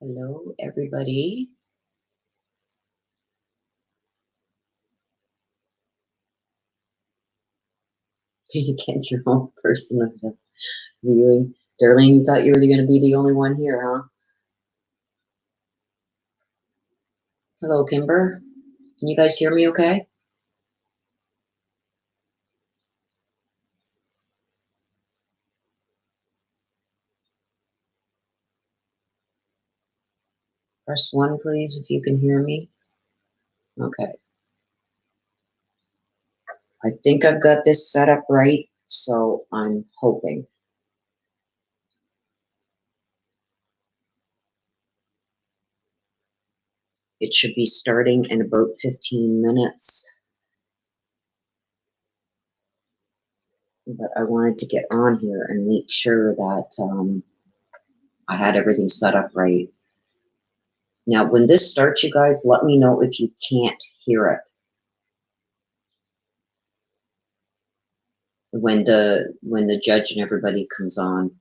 Hello, everybody. You get your own person of the viewing. Darlene, you thought you were going to be the only one here, huh? Hello, Kimber. Can you guys hear me okay? Press 1, please, if you can hear me. Okay. I think I've got this set up right, so I'm hoping. It should be starting in about 15 minutes. But I wanted to get on here and make sure that I had everything set up right. Now, when this starts, you guys, let me know if you can't hear it. When the judge and everybody comes on,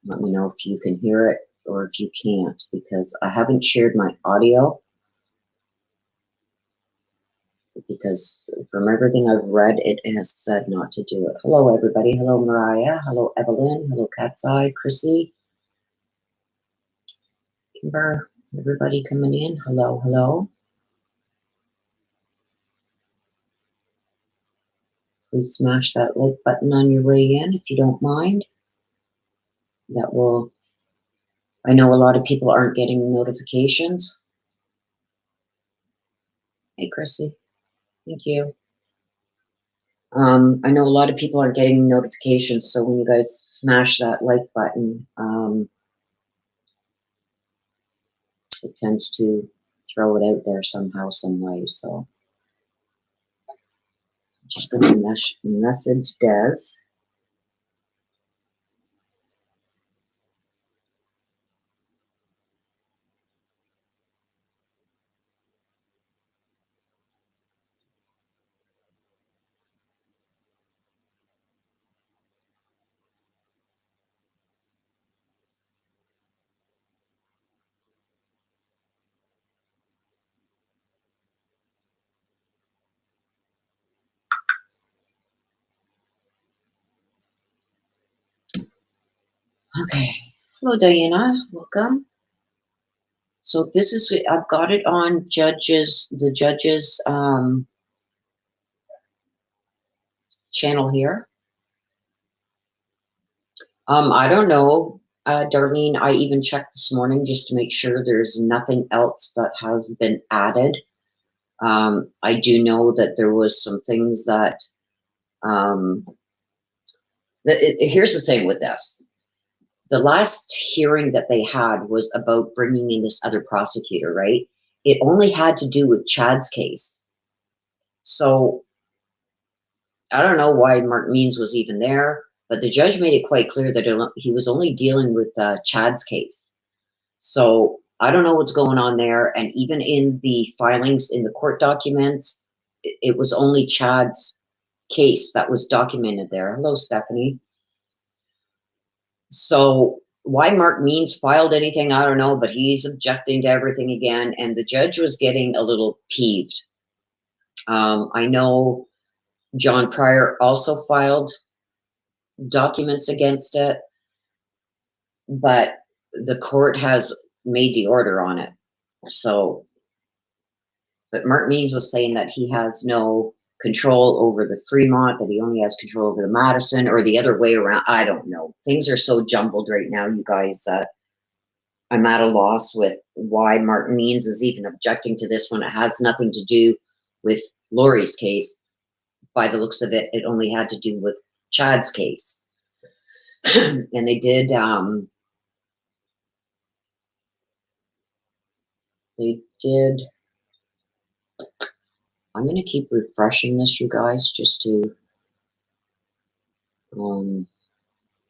let me know if you can hear it or if you can't, because I haven't shared my audio, because from everything I've read, it has said not to do it. Hello, everybody. Hello, Mariah. Hello, Evelyn. Hello, Cat's Eye, Chrissy, Kimber, everybody coming in. Hello, hello. Please smash that like button on your way in if you don't mind. That will, I know a lot of people aren't getting notifications. Hey, Chrissy. Thank you. I know a lot of people aren't getting notifications, so when you guys smash that like button, it tends to throw it out there somehow, some way. So I'm just going to message Des. Okay. Hello, Diana. Welcome. So this is, I've got it on the judges channel here. I don't know, Darlene, I even checked this morning just to make sure there's nothing else that has been added. I do know that there was some things that, here's the thing with this. The last hearing that they had was about bringing in this other prosecutor, right? It only had to do with Chad's case. So I don't know why Mark Means was even there, but the judge made it quite clear that he was only dealing with Chad's case. So I don't know what's going on there. And even in the filings in the court documents, it was only Chad's case that was documented there. Hello, Stephanie. So why Mark Means filed anything, I don't know, but he's objecting to everything again. And the judge was getting a little peeved. I know John Pryor also filed documents against it, but the court has made the order on it. So, but Mark Means was saying that he has no control over the Fremont, that he only has control over the Madison, or the other way around. I don't know. Things are so jumbled right now, you guys. I'm at a loss with why Mark Means is even objecting to this one. It has nothing to do with Lori's case. By the looks of it, it only had to do with Chad's case. And they did, I'm going to keep refreshing this, you guys, just to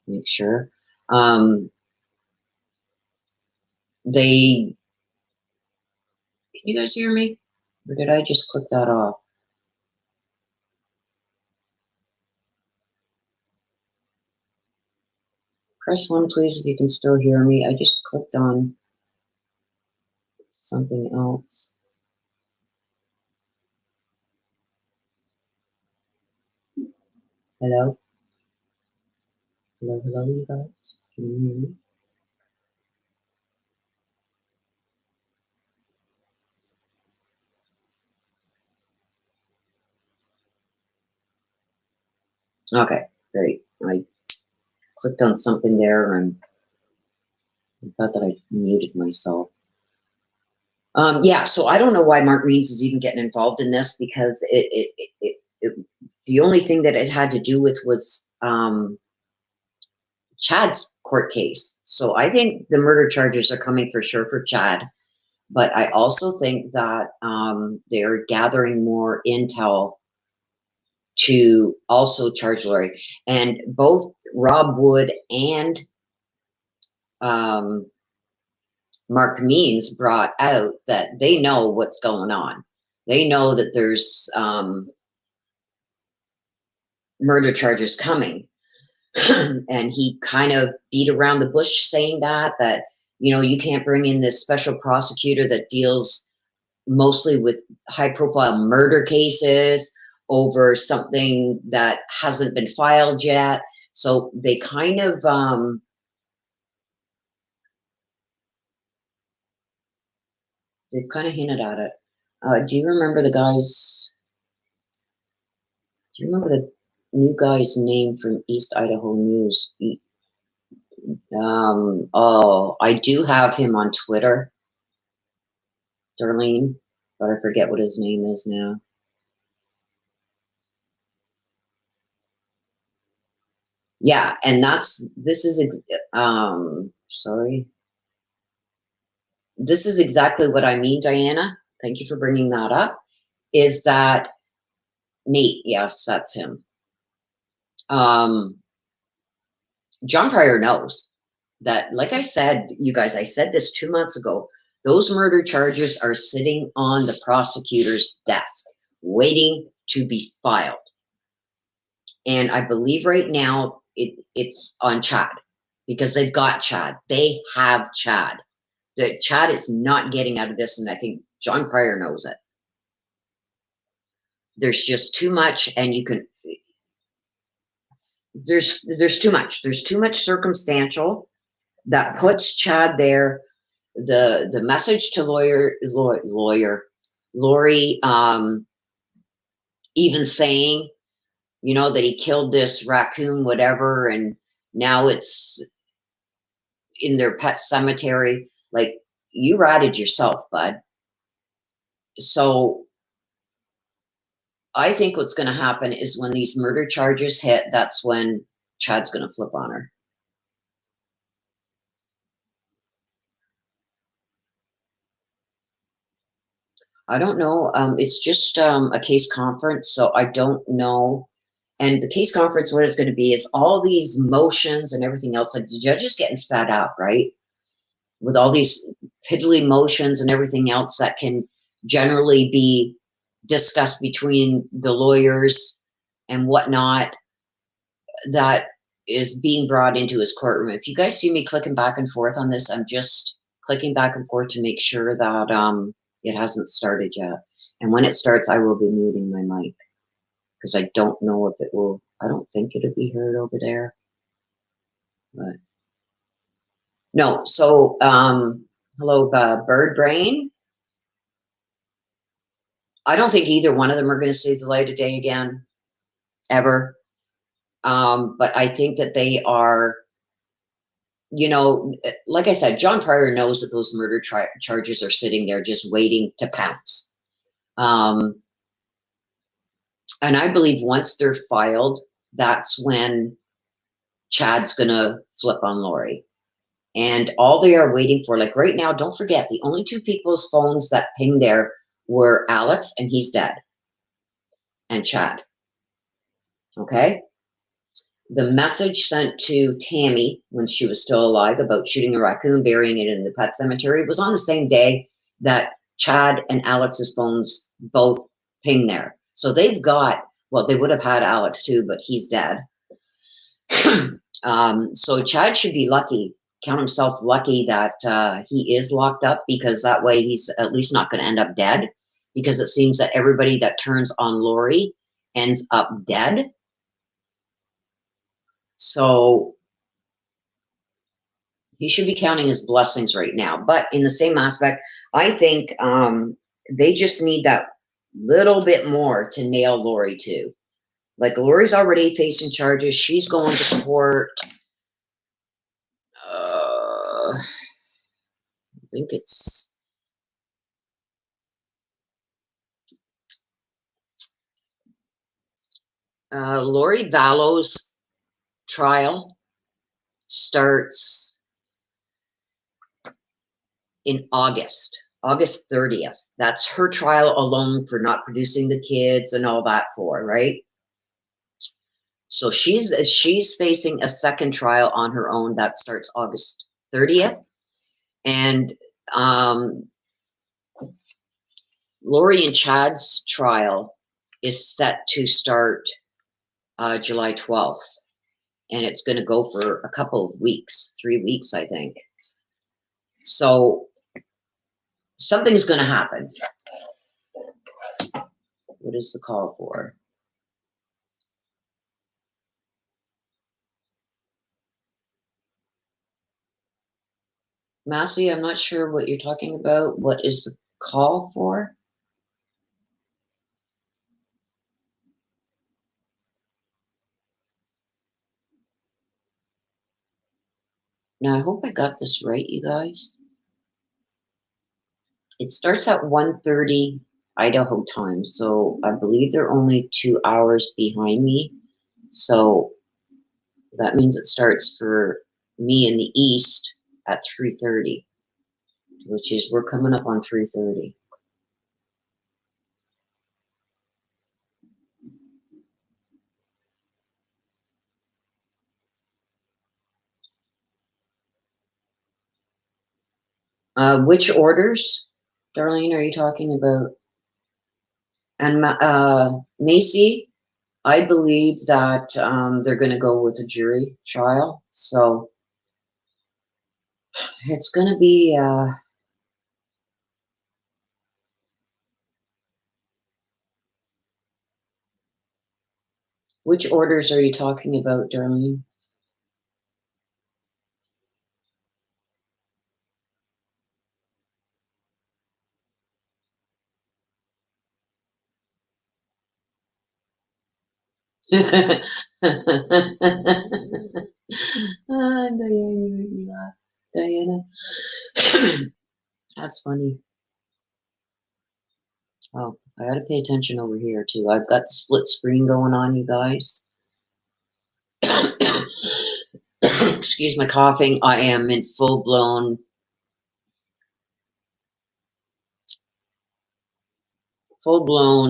make sure. Can you guys hear me? Or did I just click that off? Press 1, please, if you can still hear me. I just clicked on something else. Hello? Hello, hello, you guys? Can you hear me? Okay, great. I clicked on something there and I thought that I muted myself. Yeah, so I don't know why Mark Means is even getting involved in this, because the only thing that it had to do with was Chad's court case. So I think the murder charges are coming for sure for Chad, but I also think that they're gathering more intel to also charge Lori. And both Rob Wood and Mark Means brought out that they know what's going on. They know that there's murder charges coming. And he kind of beat around the bush saying that, you know, you can't bring in this special prosecutor that deals mostly with high profile murder cases over something that hasn't been filed yet. So they kind of they've kind of hinted at it. Do you remember the guys? Do you remember the new guy's name from East Idaho News? Oh, I do have him on Twitter, Darlene, but I forget what his name is now. Yeah, and this is sorry. This is exactly what I mean, Diana. Thank you for bringing that up. Is that Nate? Yes, that's him. John Pryor knows that, like I said, you guys, I said this 2 months ago, those murder charges are sitting on the prosecutor's desk, waiting to be filed. And I believe right now it's on Chad, because they've got Chad. They have Chad. That Chad is not getting out of this, and I think John Pryor knows it. There's just too much, and you can. There's too much. There's too much circumstantial that puts Chad there. The message to Lori, even saying, you know, that he killed this raccoon, whatever, and now it's in their pet cemetery. Like, you ratted yourself, bud. So I think what's going to happen is when these murder charges hit, that's when Chad's going to flip on her. I don't know. It's just a case conference, so I don't know. And the case conference, what it's going to be is all these motions and everything else. Like, the judge is getting fed up, right? With all these piddly motions and everything else that can generally be discussed between the lawyers and whatnot, that is being brought into his courtroom. If you guys see me clicking back and forth on this, I'm just clicking back and forth to make sure that it hasn't started yet. And when it starts, I will be muting my mic, because I don't know if it will. I don't think it'll be heard over there. But no, so hello, Bird Brain. I don't think either one of them are going to see the light of day again, ever. But I think that they are, you know, like I said, John Pryor knows that those murder charges are sitting there just waiting to pounce. And I believe once they're filed, that's when Chad's going to flip on Lori. And all they are waiting for, like right now, don't forget, the only two people's phones that pinged there were Alex, and he's dead, and Chad. Okay? The message sent to Tammy when she was still alive about shooting a raccoon, burying it in the pet cemetery, was on the same day that Chad and Alex's phones both pinged there. So they've got, well, they would have had Alex too, but he's dead. So Chad should be lucky. count himself lucky that he is locked up, because that way he's at least not going to end up dead, because it seems that everybody that turns on Lori ends up dead. So he should be counting his blessings right now. But in the same aspect, I think they just need that little bit more to nail Lori too. Like, Lori's already facing charges. She's going to court. I think it's Lori Vallow's trial starts in August 30th. That's her trial alone for not producing the kids and all that for, right? So she's facing a second trial on her own that starts August 30th. And Lori and Chad's trial is set to start July 12th. And it's going to go for a couple of weeks, 3 weeks, I think. So something's going to happen. What is the call for? Massey, I'm not sure what you're talking about. What is the call for? Now, I hope I got this right, you guys. It starts at 1:30 Idaho time, so I believe they're only 2 hours behind me. So that means it starts for me in the East at 3:30, which is, we're coming up on 3:30. Which orders, Darlene, are you talking about? And Macy, I believe that they're going to go with a jury trial. So it's going to be... which orders are you talking about, Darlene? Diana. That's funny. Oh, I gotta pay attention over here too. I've got the split screen going on, you guys. Excuse my coughing. I am in full-blown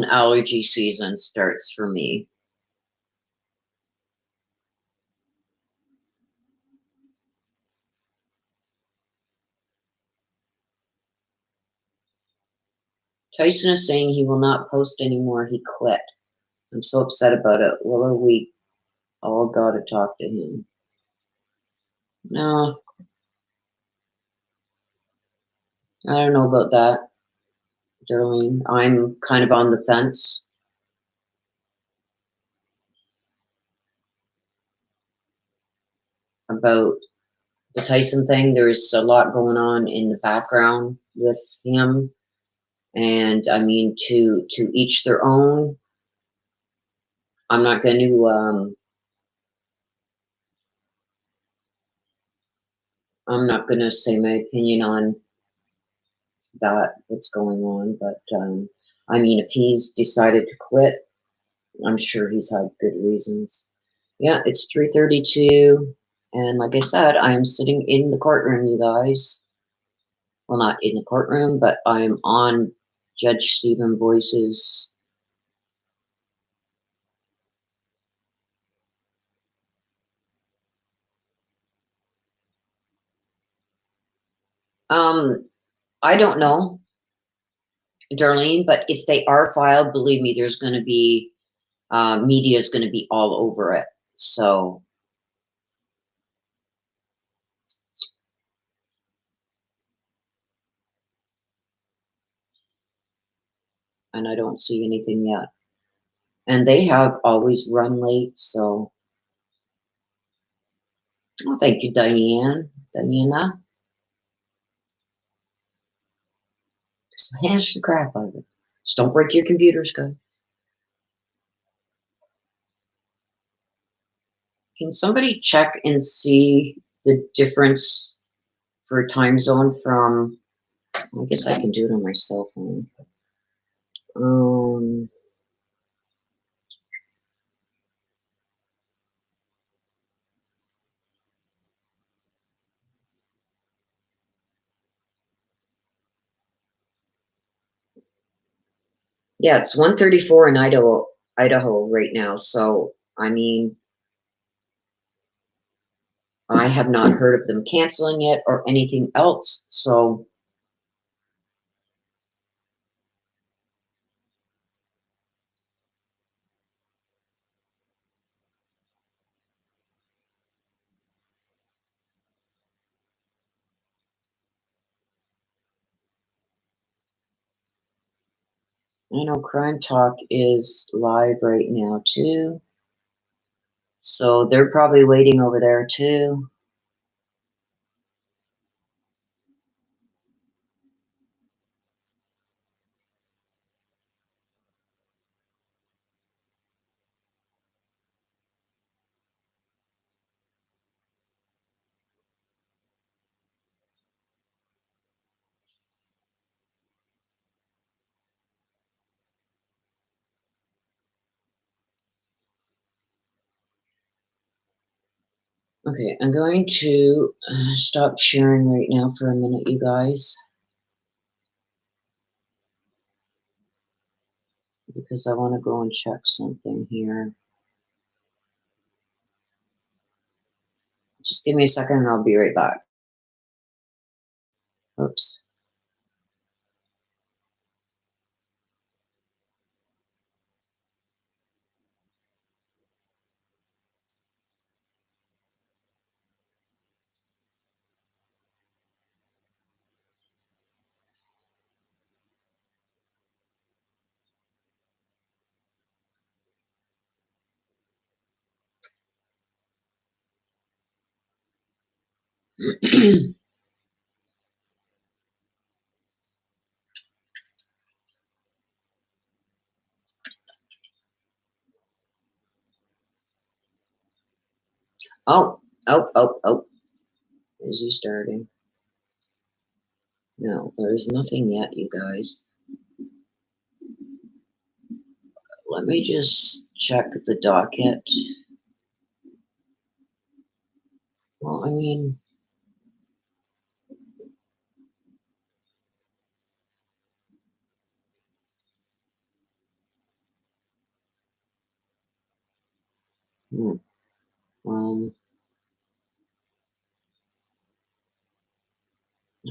allergy season starts for me. Tyson is saying he will not post anymore. He quit. I'm so upset about it. Willow, we all got to talk to him. No, I don't know about that, Darlene. I'm kind of on the fence about the Tyson thing. There's a lot going on in the background with him. And I mean, to each their own. I'm not going to, I'm not going to say my opinion on that, what's going on. But, I mean, if he's decided to quit, I'm sure he's had good reasons. Yeah, it's 3:32. And like I said, I'm sitting in the courtroom, you guys. Well, not in the courtroom, but I'm on Judge Stephen Boyce's I don't know, Darlene, but if they are filed, believe me, there's going to be media is going to be all over it. So and I don't see anything yet. And they have always run late, so. Oh, thank you, Diana. Smash the crap out of it. Just don't break your computers, guys. Can somebody check and see the difference for time zone from, I guess I can do it on my cell phone. Yeah, it's 1:34 in Idaho right now. So, I mean, I have not heard of them canceling it or anything else. So, I know Crime Talk is live right now too. So they're probably waiting over there too. Okay, I'm going to stop sharing right now for a minute, you guys, because I want to go and check something here. Just give me a second and I'll be right back. Oops. Oh. Is he starting? No, there's nothing yet, you guys. Let me just check the docket. Well, I mean, let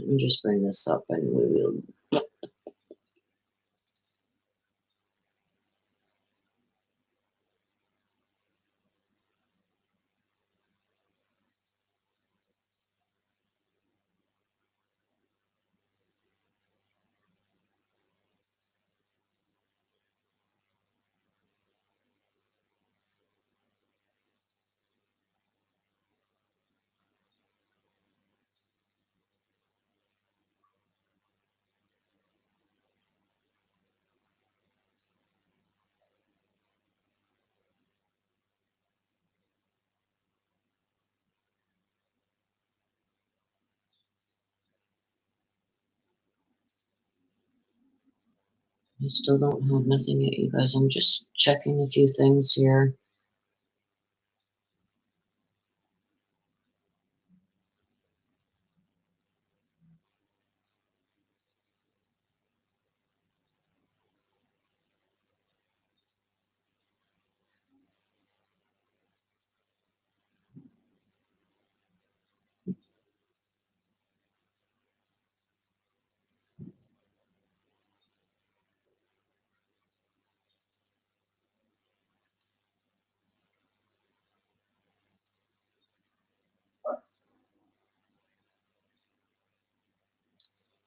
me just bring this up and we will. I still don't have nothing yet, you guys. I'm just checking a few things here.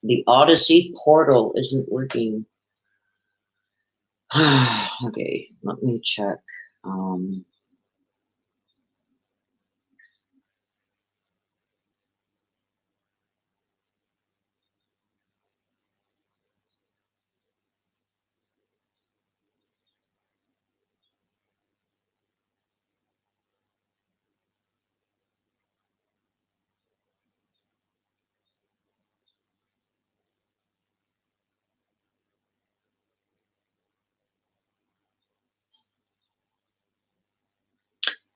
The Odyssey portal isn't working. Okay, let me check. Um,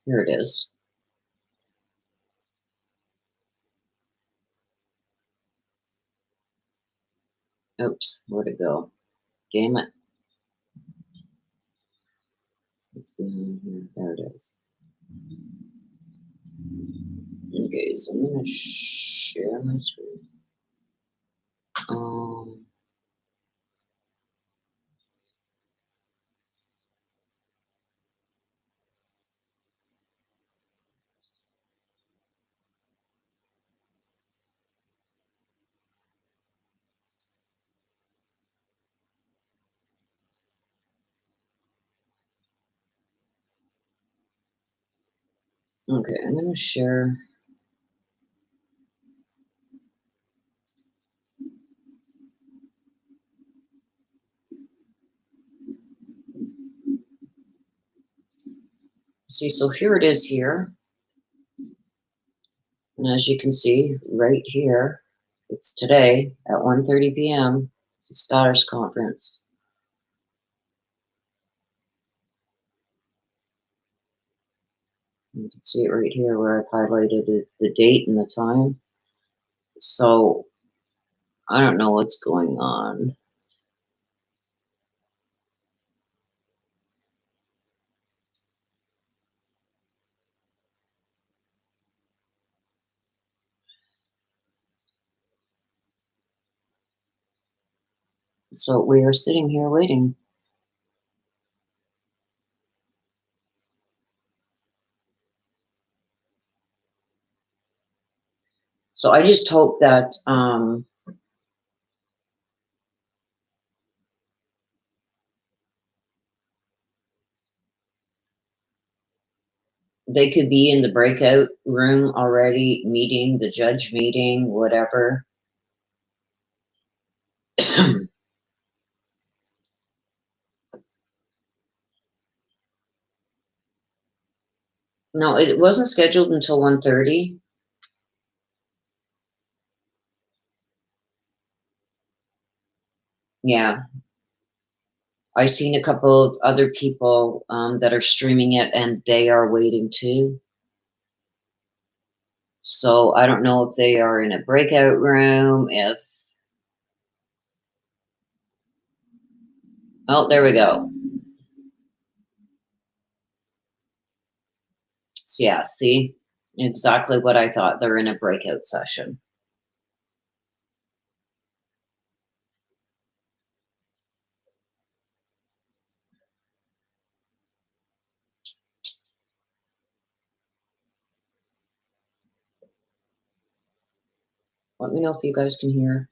Here it is. Oops, where'd it go? Damn it. It's behind here. There it is. Okay, so I'm gonna share my screen. Um, okay, I'm gonna share. See, so here it is here. And as you can see, right here, it's today at 1:30 p.m. It's a status conference. You can see it right here where I've highlighted the date and the time. So I don't know what's going on. So we are sitting here waiting. So I just hope that they could be in the breakout room already, meeting, the judge meeting, whatever. No, it wasn't scheduled until 1:30. Yeah, I seen a couple of other people that are streaming it, and they are waiting too. So I don't know if they are in a breakout room. If oh, there we go. So yeah, see exactly what I thought. They're in a breakout session. Let me know if you guys can hear.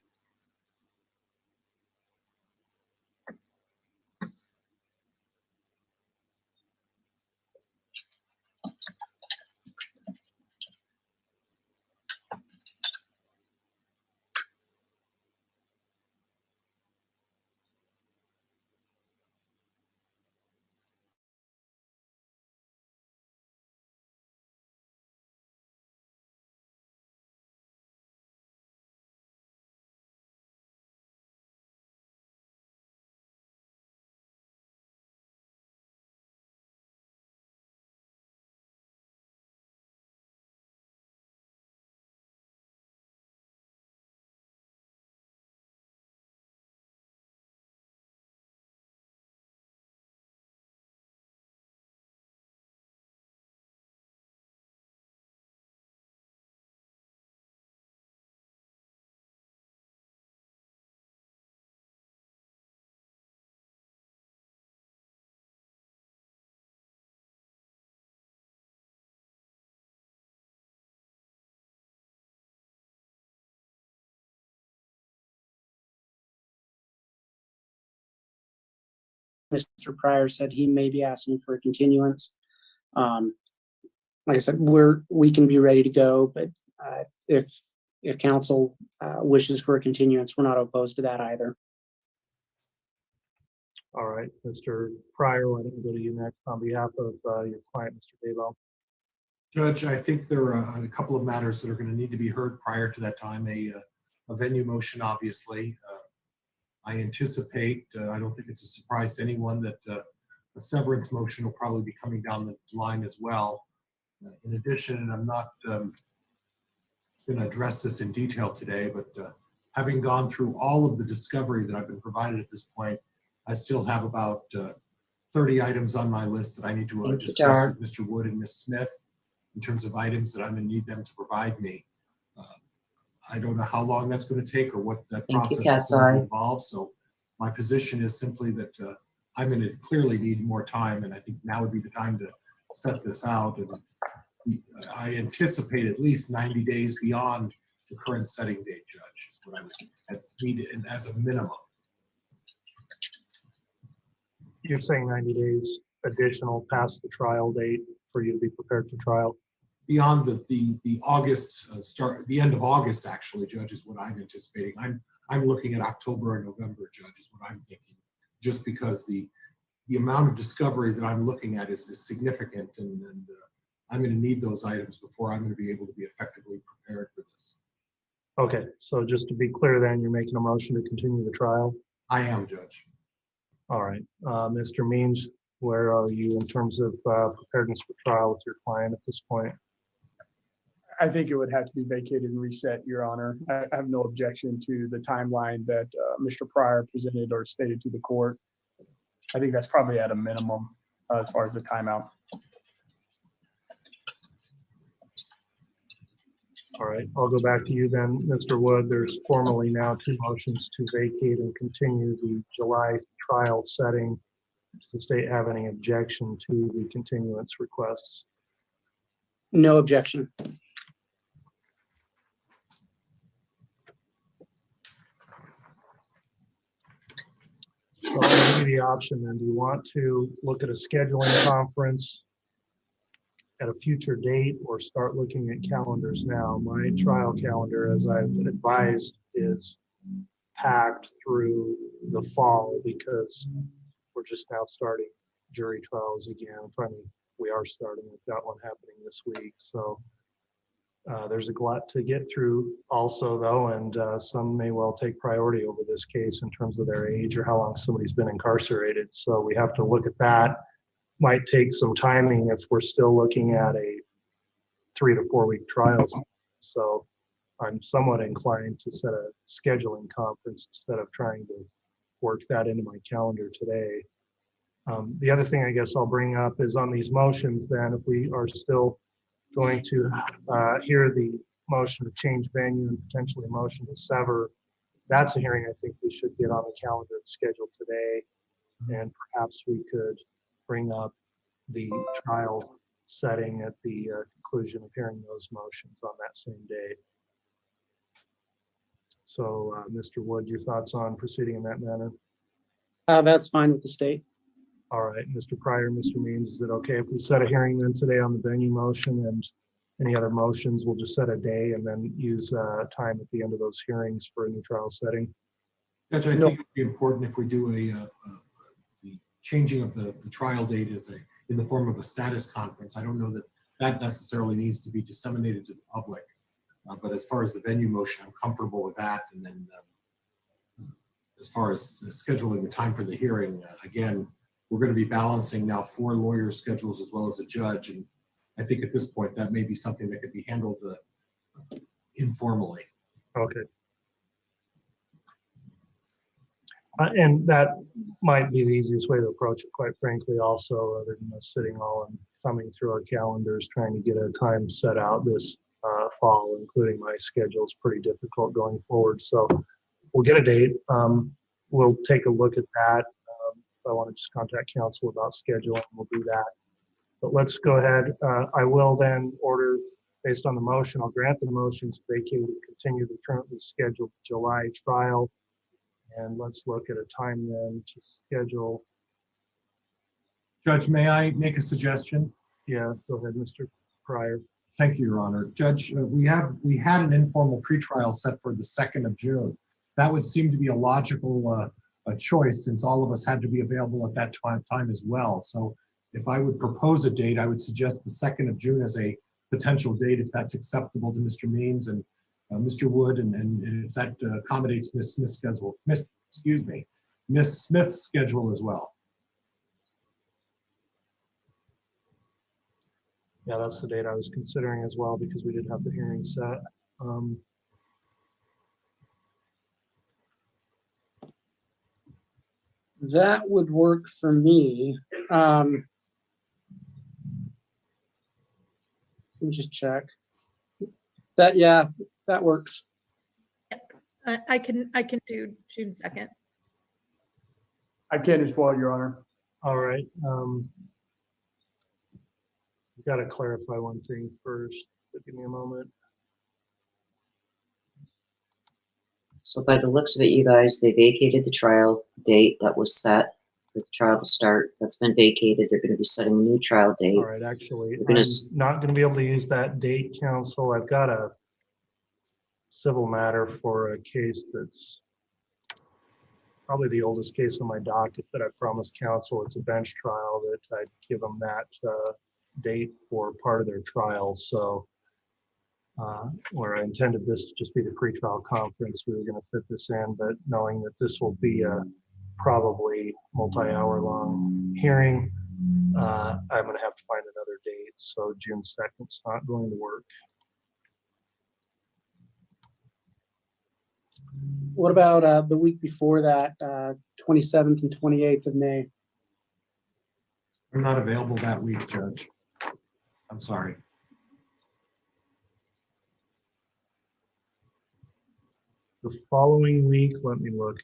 Mr. Pryor said he may be asking for a continuance. Like I said, we can be ready to go, but if council wishes for a continuance, we're not opposed to that either. All right, Mr. Pryor, why don't we go to you next on behalf of your client, Mr. Daybell? Judge, I think there are a couple of matters that are going to need to be heard prior to that time. A venue motion, obviously. I anticipate, I don't think it's a surprise to anyone that a severance motion will probably be coming down the line as well. In addition, and I'm not going to address this in detail today, but having gone through all of the discovery that I've been provided at this point, I still have about 30 items on my list that I need to discuss with Mr. Wood and Ms. Smith in terms of items that I'm going to need them to provide me. I don't know how long that's going to take or what that process is going to involve. So my position is simply that I'm going to clearly need more time, and I think now would be the time to set this out. And I anticipate at least 90 days beyond the current setting date, Judge, is what I would need as a minimum. You're saying 90 days additional past the trial date for you to be prepared for trial? Beyond the August the end of August, actually, Judge, is what I'm anticipating. I'm looking at October and November, Judge, is what I'm thinking, just because the amount of discovery that I'm looking at is significant, and I'm going to need those items before I'm going to be able to be effectively prepared for this. Okay, so just to be clear then, you're making a motion to continue the trial? I am, Judge. All right, Mr. Means, where are you in terms of preparedness for trial with your client at this point? I think it would have to be vacated and reset, Your Honor. I have no objection to the timeline that Mr. Pryor presented or stated to the court. I think that's probably at a minimum as far as the timeout. All right, I'll go back to you then, Mr. Wood. There's formally now 2 motions to vacate and continue the July trial setting. Does the state have any objection to the continuance requests? No objection. So I'll give you the option then. Do you want to look at a scheduling conference at a future date or start looking at calendars now? My trial calendar, as I've advised, is packed through the fall because we're just now starting jury trials again. Finally, we are starting. We've got one happening this week. So there's a lot to get through also though, and some may well take priority over this case in terms of their age or how long somebody's been incarcerated. So we have to look at that. Might take some timing if we're still looking at a 3 to 4 week trials. So I'm somewhat inclined to set a scheduling conference instead of trying to work that into my calendar today. The other thing I guess I'll bring up is on these motions then, if we are still going to hear the motion to change venue and potentially a motion to sever, that's a hearing I think we should get on the calendar and schedule today. And perhaps we could bring up the trial setting at the conclusion of hearing those motions on that same day. So, Mr. Wood, your thoughts on proceeding in that manner? That's fine with the state. All right, Mr. Pryor, Mr. Means, is it okay if we set a hearing then today on the venue motion and any other motions? We'll just set a day and then use time at the end of those hearings for a new trial setting. Judge, I think it'd be important if we do the changing of the trial date as in the form of a status conference. I don't know that that necessarily needs to be disseminated to the public, but as far as the venue motion, I'm comfortable with that. And then as far as scheduling the time for the hearing, again, we're going to be balancing now 4 lawyer schedules as well as a judge, and I think at this point that may be something that could be handled informally. Okay. And that might be the easiest way to approach it, quite frankly, also, other than us sitting all and thumbing through our calendars, trying to get a time set out this fall, including my schedule is pretty difficult going forward. So we'll get a date. We'll take a look at that. If I want to just contact counsel about scheduling, we'll do that. But let's go ahead. I will then order, based on the motion, I'll grant the motion to vacate and continue the currently scheduled July trial. And let's look at a time then to schedule Judge, may I make a suggestion? Yeah, go ahead, Mr. Pryor. Thank you, Your Honor. Judge, we had an informal pretrial set for the 2nd of June. That would seem to be a logical a choice, since all of us had to be available at that time as well. So if I would propose a date, I would suggest the 2nd of June as a potential date, if that's acceptable to Mr. Means and Mr. Wood, and if that accommodates Ms. Smith's schedule, Ms. Smith's schedule as well. Yeah, that's the date I was considering as well, because we did have the hearing set. That would work for me. Let me just check. Yeah, that works. I can do June 2nd. I can as well, Your Honor. All right. I've got to clarify one thing first, but give me a moment. So by the looks of it, you guys, they vacated the trial date that was set for the trial to start. That's been vacated. They're going to be setting a new trial date. All right, actually, We're gonna I'm not going to be able to use that date, counsel. I've got a civil matter for a case that's probably the oldest case on my docket that I promised counsel. It's a bench trial that I'd give them that date for part of their trial. So where I intended this to just be the pretrial conference, we were going to fit this in, but knowing that this will be a probably multi-hour long hearing, I'm going to have to find another date. So June 2nd is not going to work. What about the week before that, 27th and 28th of May? I'm not available that week, Judge. I'm sorry. The following week, let me look.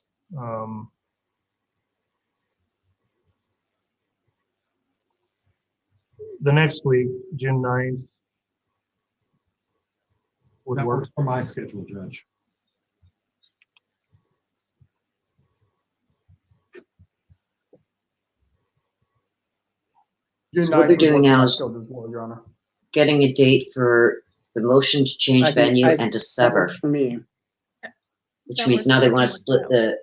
The next week, June 9th, would That work. works for my schedule, Judge. June So what 9th they're would doing work for now my is schedule as well, Your Honor. getting a date for the motion to change venue and to That sever, works for me. which That means works now they for want me to as split well. the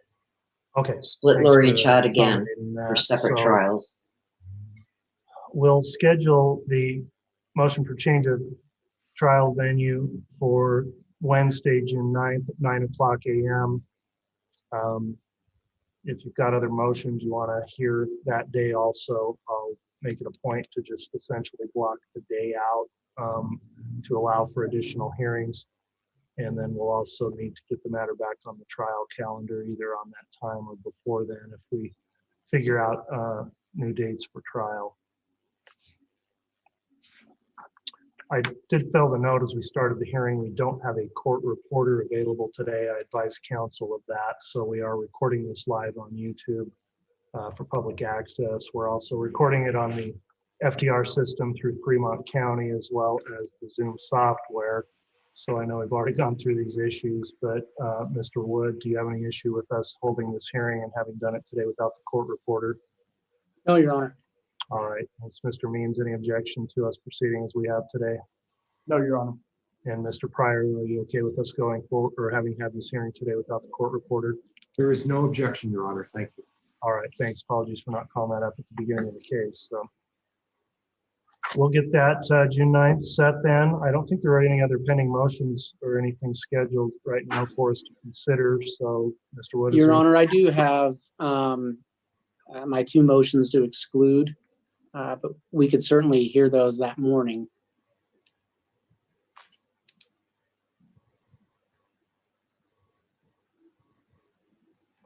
Okay. split Thanks Lori for and Chad again accommodating for that. separate So trials. we'll schedule the motion for change of trial venue for Wednesday, June 9th at 9:00 a.m. If you've got other motions you want to hear that day also, I'll make it a point to just essentially block the day out to allow for additional hearings. And then we'll also need to get the matter back on the trial calendar either on that time or before then if we figure out new dates for trial. I did fail to note as we started the hearing, we don't have a court reporter available today. I advised counsel of that. So we are recording this live on YouTube for public access. We're also recording it on the FDR system through Fremont County as well as the Zoom software. So I know we've already gone through these issues, but Mr. Wood, do you have any issue with us holding this hearing and having done it today without the court reporter? No, Your Honor. All right, thanks, Mr. Means. Any objection to us proceeding as we have today? No, Your Honor. And Mr. Pryor, are you okay with us going forward or having had this hearing today without the court reporter? There is no objection, Your Honor. Thank you. All right, thanks. Apologies for not calling that up at the beginning of the case. So we'll get that June 9th set then. I don't think there are any other pending motions or anything scheduled right now for us to consider. So, Mr. Wood. Your Honor, I do have my two motions to exclude, but we could certainly hear those that morning.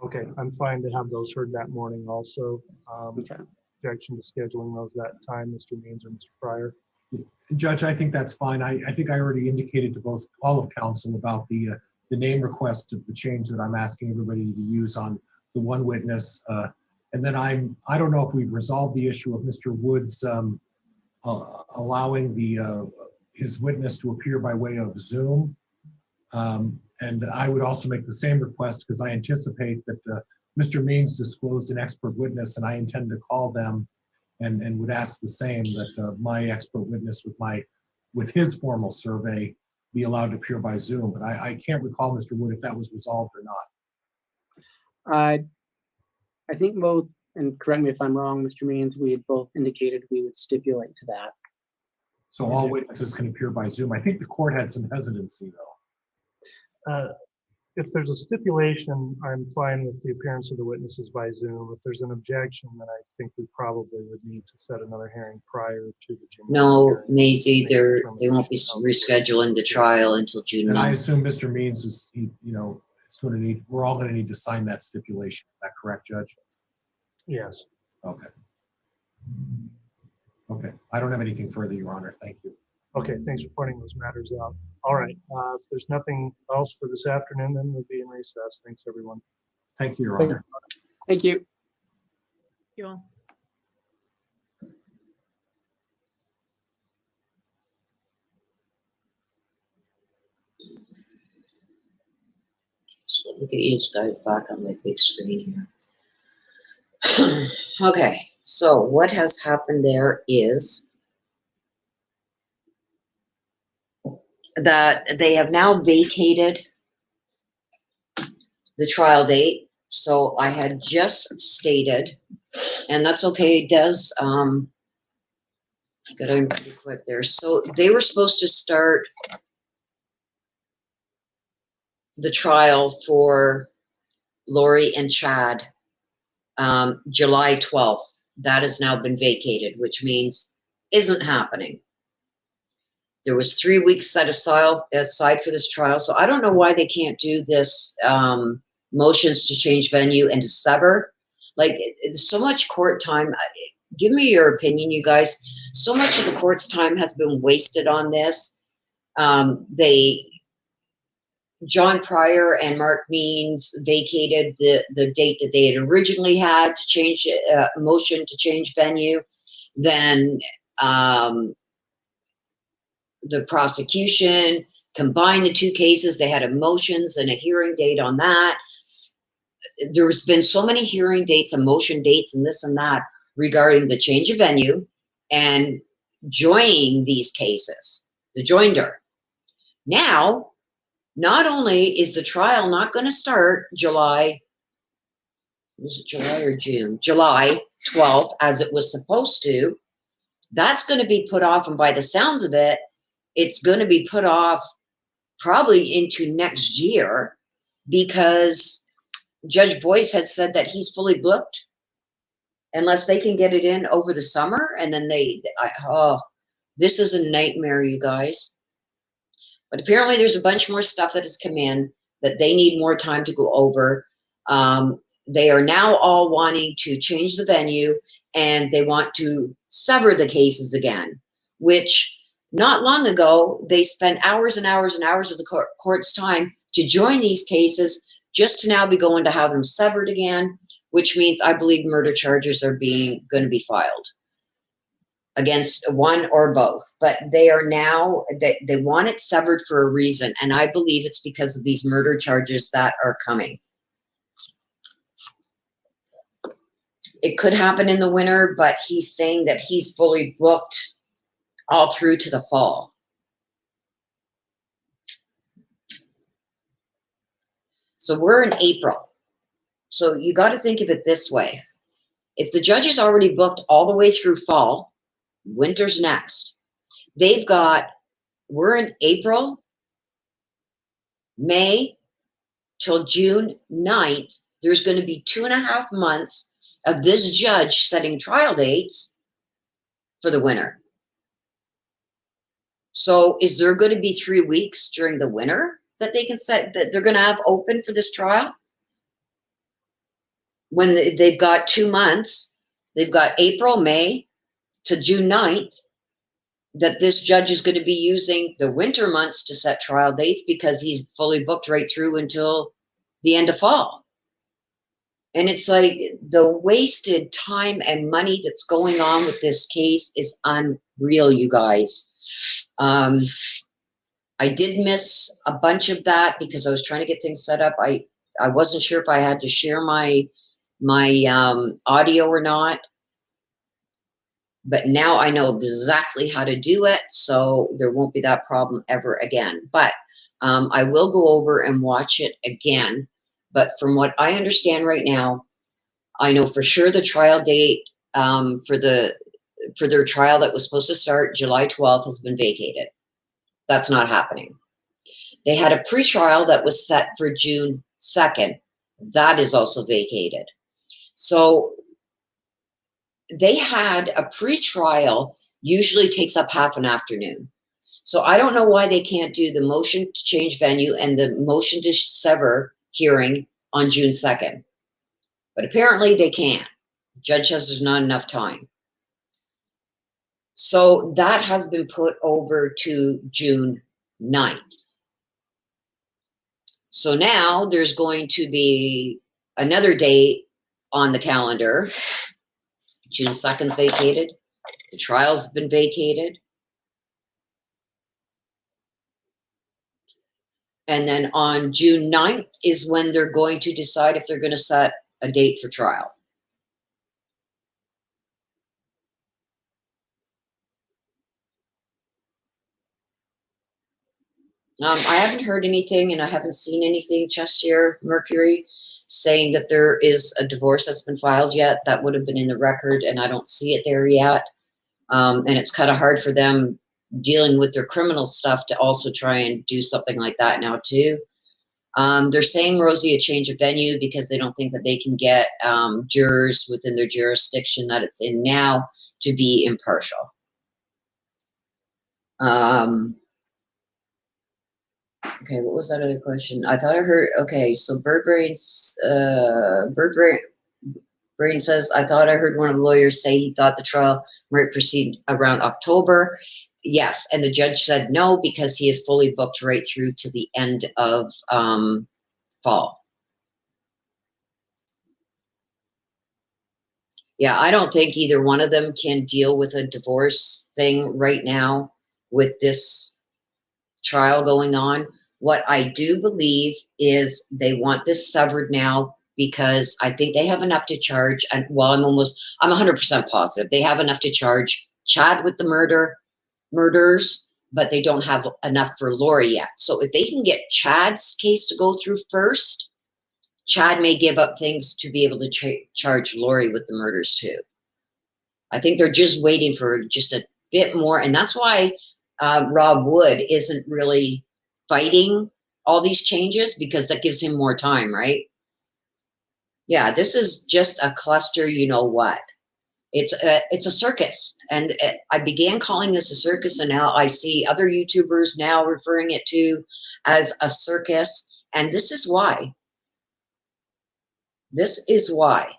Okay, I'm fine to have those heard that morning also. Okay. Objection to scheduling those that time, Mr. Means or Mr. Pryor? Judge, I think that's fine. I think I already indicated to all of counsel about the name request of the change that I'm asking everybody to use on the one witness. And then I don't know if we've resolved the issue of Mr. Woods allowing his witness to appear by way of Zoom. And I would also make the same request because I anticipate that Mr. Means disclosed an expert witness and I intend to call them and would ask the same, that my expert witness with his formal survey be allowed to appear by Zoom. But I can't recall, Mr. Wood, if that was resolved or not. I think both, and correct me if I'm wrong, Mr. Means, we had both indicated we would stipulate to that. So all witnesses can appear by Zoom. I think the court had some hesitancy, though. If there's a stipulation, I'm fine with the appearance of the witnesses by Zoom. If there's an objection, then I think we probably would need to set another hearing prior to the June. No, hearing. Maisie, Make a they won't be determination. rescheduling the trial until June And I 9th. assume Mr. Means is, it's going to need, we're all going to need to sign that stipulation. Is that correct, Judge? Yes. Okay. Okay. I don't have anything further, Your Honor. Thank you. Okay, thanks for pointing those matters out. All right, if there's nothing else for this afternoon, then we'll be in recess. Thanks, everyone. Thank you, Your Thank Honor. Thank you. You all. So let me get you guys back on my big screen here. Okay, so what has happened there is that they have now vacated the trial date. So I had just stated, and that's okay, Des, get in pretty quick there. So they were supposed to start the trial for Lori and Chad July 12th. That has now been vacated, which means isn't happening. There was 3 weeks set aside for this trial. So I don't know why they can't do this motions to change venue and to sever. Like, so much court time. Give me your opinion, you guys. So much of the court's time has been wasted on this. John Pryor and Mark Means vacated the date that they had originally had to change motion to change venue. Then the prosecution combined the two cases. They had a motions and a hearing date on that. There's been so many hearing dates and motion dates and this and that regarding the change of venue and joining these cases, the joinder. Now, not only is the trial not going to start July, was it July or June? July 12th, as it was supposed to. That's going to be put off, and by the sounds of it, it's going to be put off probably into next year, because Judge Boyce had said that he's fully booked unless they can get it in over the summer. And then this is a nightmare, you guys. But apparently there's a bunch more stuff that has come in that they need more time to go over. They are now all wanting to change the venue, and they want to sever the cases again, which not long ago, they spent hours and hours and hours of the court's time to join these cases, just to now be going to have them severed again, which means I believe murder charges are going to be filed against one or both. But they are now, they want it severed for a reason, and I believe it's because of these murder charges that are coming. It could happen in the winter, but he's saying that he's fully booked all through to the fall. So we're in April. So you got to think of it this way. If the judge is already booked all the way through fall, winter's next. We're in April, May till June 9th. There's going to be 2.5 months of this judge setting trial dates for the winter. So is there going to be 3 weeks during the winter that they can set, that they're going to have open for this trial? When they've got 2 months, they've got April, May to June 9th, that this judge is going to be using the winter months to set trial dates, because he's fully booked right through until the end of fall. And it's like the wasted time and money that's going on with this case is unreal, you guys. I did miss a bunch of that because I was trying to get things set up. I wasn't sure if I had to share my audio or not. But now I know exactly how to do it, so there won't be that problem ever again. But I will go over and watch it again. But from what I understand right now, I know for sure the trial date for their trial that was supposed to start July 12th has been vacated. That's not happening. They had a pretrial that was set for June 2nd. That is also vacated. So they had a pretrial usually takes up half an afternoon. So I don't know why they can't do the motion to change venue and the motion to sever hearing on June 2nd. But apparently they can't. Judge says there's not enough time. So that has been put over to June 9th. So now there's going to be another date on the calendar. June 2nd's vacated. The trial's been vacated. And then on June 9th is when they're going to decide if they're going to set a date for trial. I haven't heard anything and I haven't seen anything just here, Mercury, saying that there is a divorce that's been filed yet. That would have been in the record and I don't see it there yet. And it's kind of hard for them dealing with their criminal stuff to also try and do something like that now too. They're saying, Rosie, a change of venue because they don't think that they can get jurors within their jurisdiction that it's in now to be impartial. Okay, what was that other question? I thought I heard, okay, so Bird Brain says, I thought I heard one of the lawyers say he thought the trial might proceed around October. Yes, and the judge said no because he is fully booked right through to the end of fall. Yeah, I don't think either one of them can deal with a divorce thing right now with this trial going on. What I do believe is they want this severed now because I think they have enough to charge. And well, I'm 100% positive they have enough to charge Chad with the murders, but they don't have enough for Lori yet. So if they can get Chad's case to go through first, Chad may give up things to be able to charge Lori with the murders too. I think they're just waiting for just a bit more. And that's why Rob Wood isn't really fighting all these changes because that gives him more time, right? Yeah, this is just a cluster, you know what? It's a circus. And I began calling this a circus, and now I see other YouTubers now referring it to as a circus. And this is why. This is why.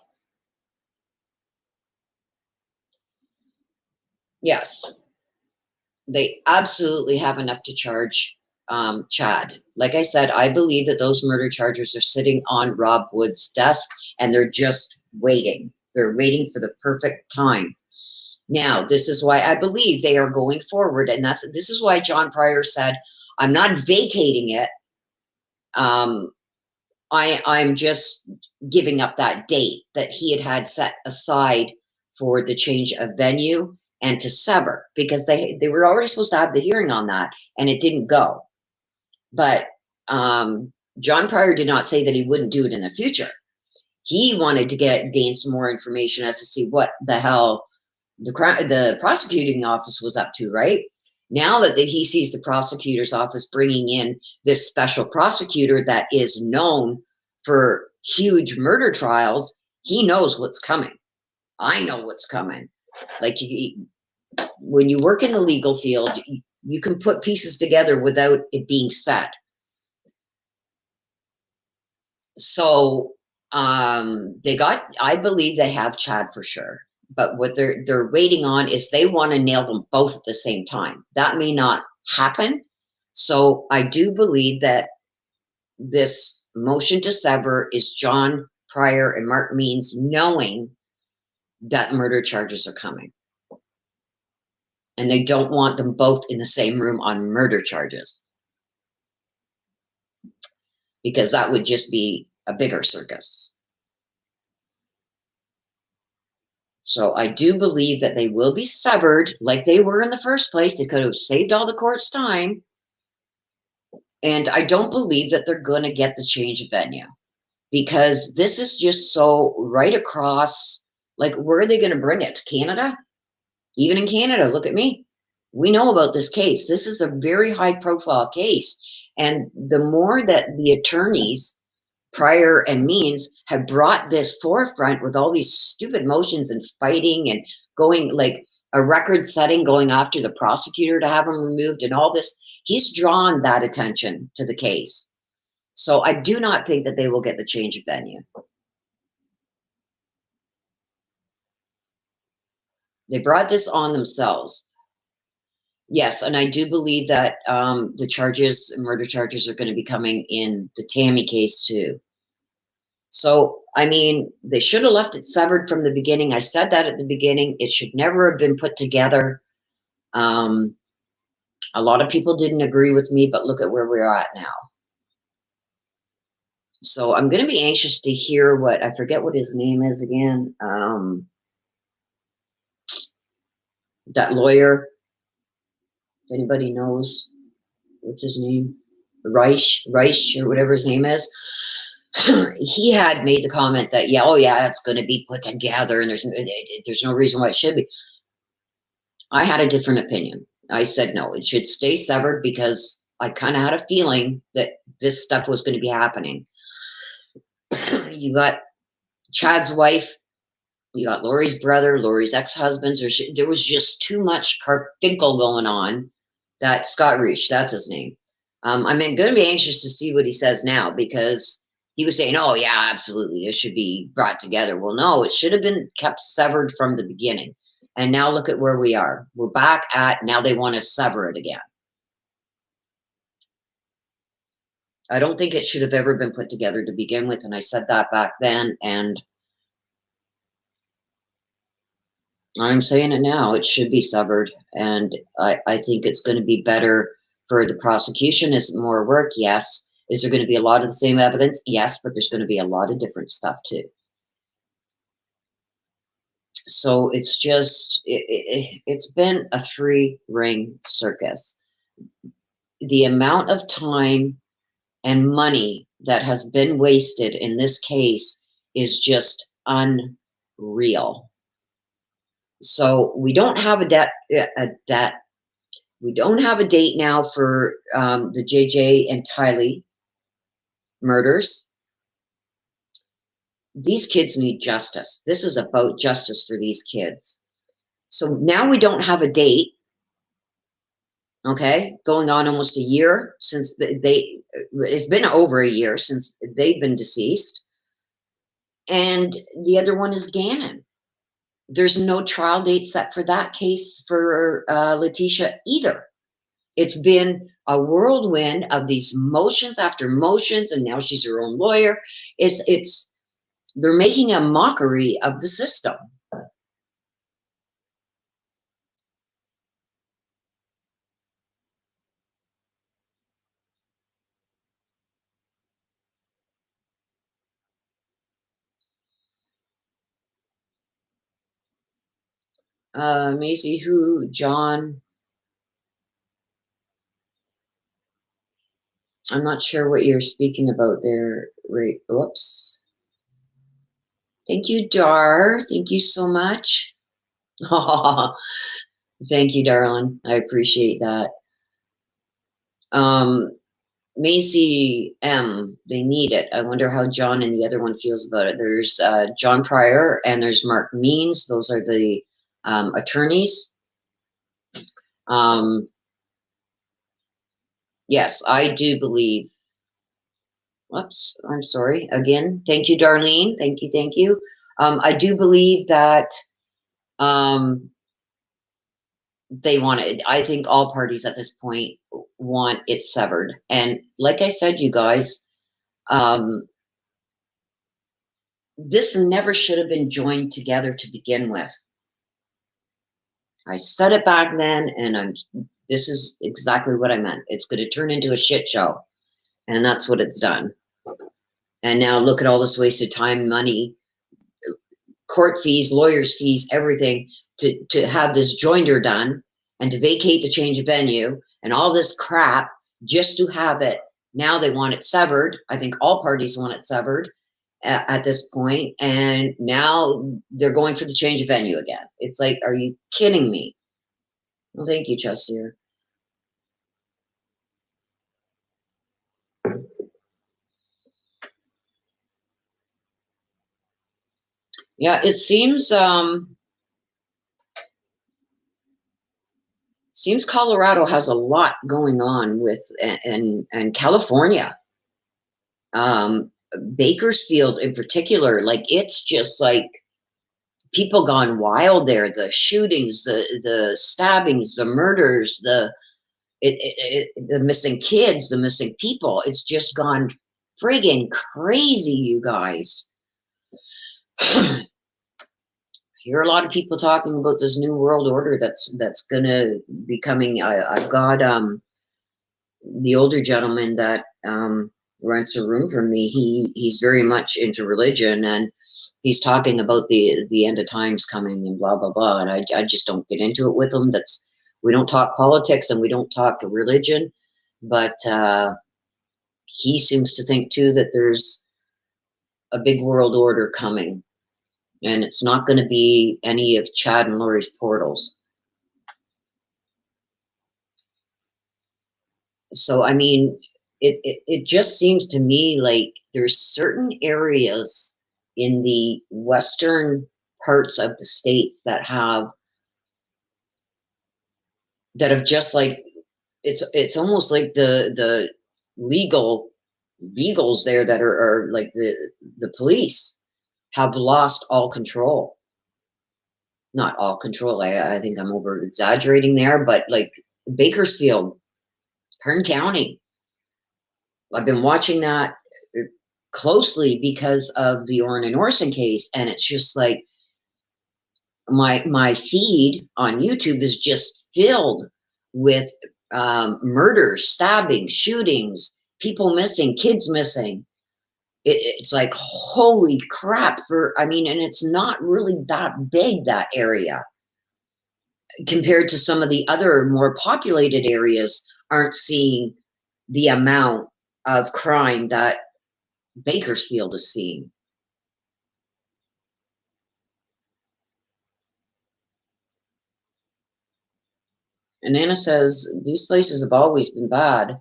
Yes, they absolutely have enough to charge Chad. Like I said, I believe that those murder charges are sitting on Rob Wood's desk and they're just waiting. They're waiting for the perfect time. Now, this is why I believe they are going forward. And this is why John Pryor said, I'm not vacating it. I'm just giving up that date that he had set aside for the change of venue and to sever, because they were already supposed to have the hearing on that and it didn't go. But John Pryor did not say that he wouldn't do it in the future. He wanted to gain some more information as to see what the hell the prosecuting office was up to, right? Now that he sees the prosecutor's office bringing in this special prosecutor that is known for huge murder trials, he knows what's coming. I know what's coming. Like when you work in the legal field, you can put pieces together without it being said. So I believe they have Chad for sure. But what they're waiting on is they want to nail them both at the same time. That may not happen. So I do believe that this motion to sever is John Pryor and Mark Means knowing that murder charges are coming. And they don't want them both in the same room on murder charges. Because that would just be a bigger circus. So I do believe that they will be severed like they were in the first place. They could have saved all the court's time. And I don't believe that they're going to get the change of venue, because this is just so right across. Like, where are they going to bring it? To Canada? Even in Canada, look at me. We know about this case. This is a very high profile case. And the more that the attorneys, Pryor and Means, have brought this forefront with all these stupid motions and fighting and going like a record setting, going after the prosecutor to have him removed and all this, he's drawn that attention to the case. So I do not think that they will get the change of venue. They brought this on themselves. Yes, and I do believe that the charges, murder charges, are going to be coming in the Tammy case too. So, I mean, they should have left it severed from the beginning. I said that at the beginning. It should never have been put together. A lot of people didn't agree with me, but look at where we're at now. So I'm going to be anxious to hear what, I forget what his name is again. That lawyer, if anybody knows, what's his name? Reich, or whatever his name is. He had made the comment that, yeah, oh yeah, it's going to be put together and there's no reason why it should be. I had a different opinion. I said, no, it should stay severed, because I kind of had a feeling that this stuff was going to be happening. You got Chad's wife, you got Lori's brother, Lori's ex-husbands. There was just too much carfinkel going on. That Scott Reich, that's his name. I'm going to be anxious to see what he says now, because he was saying, oh yeah, absolutely, it should be brought together. Well, no, it should have been kept severed from the beginning. And now look at where we are. We're back at, now they want to sever it again. I don't think it should have ever been put together to begin with. And I said that back then, and I'm saying it now. It should be severed. And I think it's going to be better for the prosecution. Is it more work? Yes. Is there going to be a lot of the same evidence? Yes, but there's going to be a lot of different stuff too. So it's just, it's been a 3-ring circus. The amount of time and money that has been wasted in this case is just unreal. So we don't have we don't have a date now for the JJ and Tylee murders. These kids need justice. This is about justice for these kids. So now we don't have a date. Okay, going on almost a year since it's been over a year since they've been deceased. And the other one is Gannon. There's no trial date set for that case for Letitia either. It's been a whirlwind of these motions after motions, and now she's her own lawyer. They're making a mockery of the system. Macy, who, John? I'm not sure what you're speaking about there. Right. Oops. Thank you, Dar. Thank you so much. Oh, thank you, darling. I appreciate that. Macy M, they need it. I wonder how John and the other one feels about it. There's John Pryor and there's Mark Means. Those are the attorneys. Yes, I do believe. Whoops, I'm sorry. Again, thank you, Darlene. Thank you, thank you. I do believe that they want it. I think all parties at this point want it severed. And like I said, you guys, this never should have been joined together to begin with. I said it back then, and this is exactly what I meant. It's going to turn into a shit show. And that's what it's done. And now look at all this wasted time, money. court fees, lawyers fees, everything to have this joinder done and to vacate the change of venue and all this crap just to have it. Now they want it severed. I think all parties want it severed at this point, and now they're going for the change of venue again. It's like, are you kidding me? Well, thank you, Chester. Yeah, it seems Colorado has a lot going on with and California. Bakersfield in particular, like it's just like people gone wild there. The shootings, the stabbings, the murders, the missing kids, the missing people. It's just gone friggin' crazy, you guys. I hear a lot of people talking about this new world order that's gonna be coming. I've got the older gentleman that rents a room from me. He's very much into religion, and he's talking about the end of times coming and blah blah blah. And I just don't get into it with him. We don't talk politics and we don't talk religion, but he seems to think too that there's a big world order coming, and it's not going to be any of Chad and Lori's portals. So I mean, it just seems to me like there's certain areas in the western parts of the states that have just like it's almost like the legal beagles there that are like the police have lost all control. Not all control. I think I'm over exaggerating there, but like Bakersfield, Kern County. I've been watching that closely because of the Orrin and Orson case, and it's just like my feed on YouTube is just filled with murders, stabbings, shootings, people missing, kids missing. It's like, holy crap. And it's not really that big, that area, compared to some of the other more populated areas aren't seeing the amount of crime that Bakersfield is seeing. And Anna says, these places have always been bad.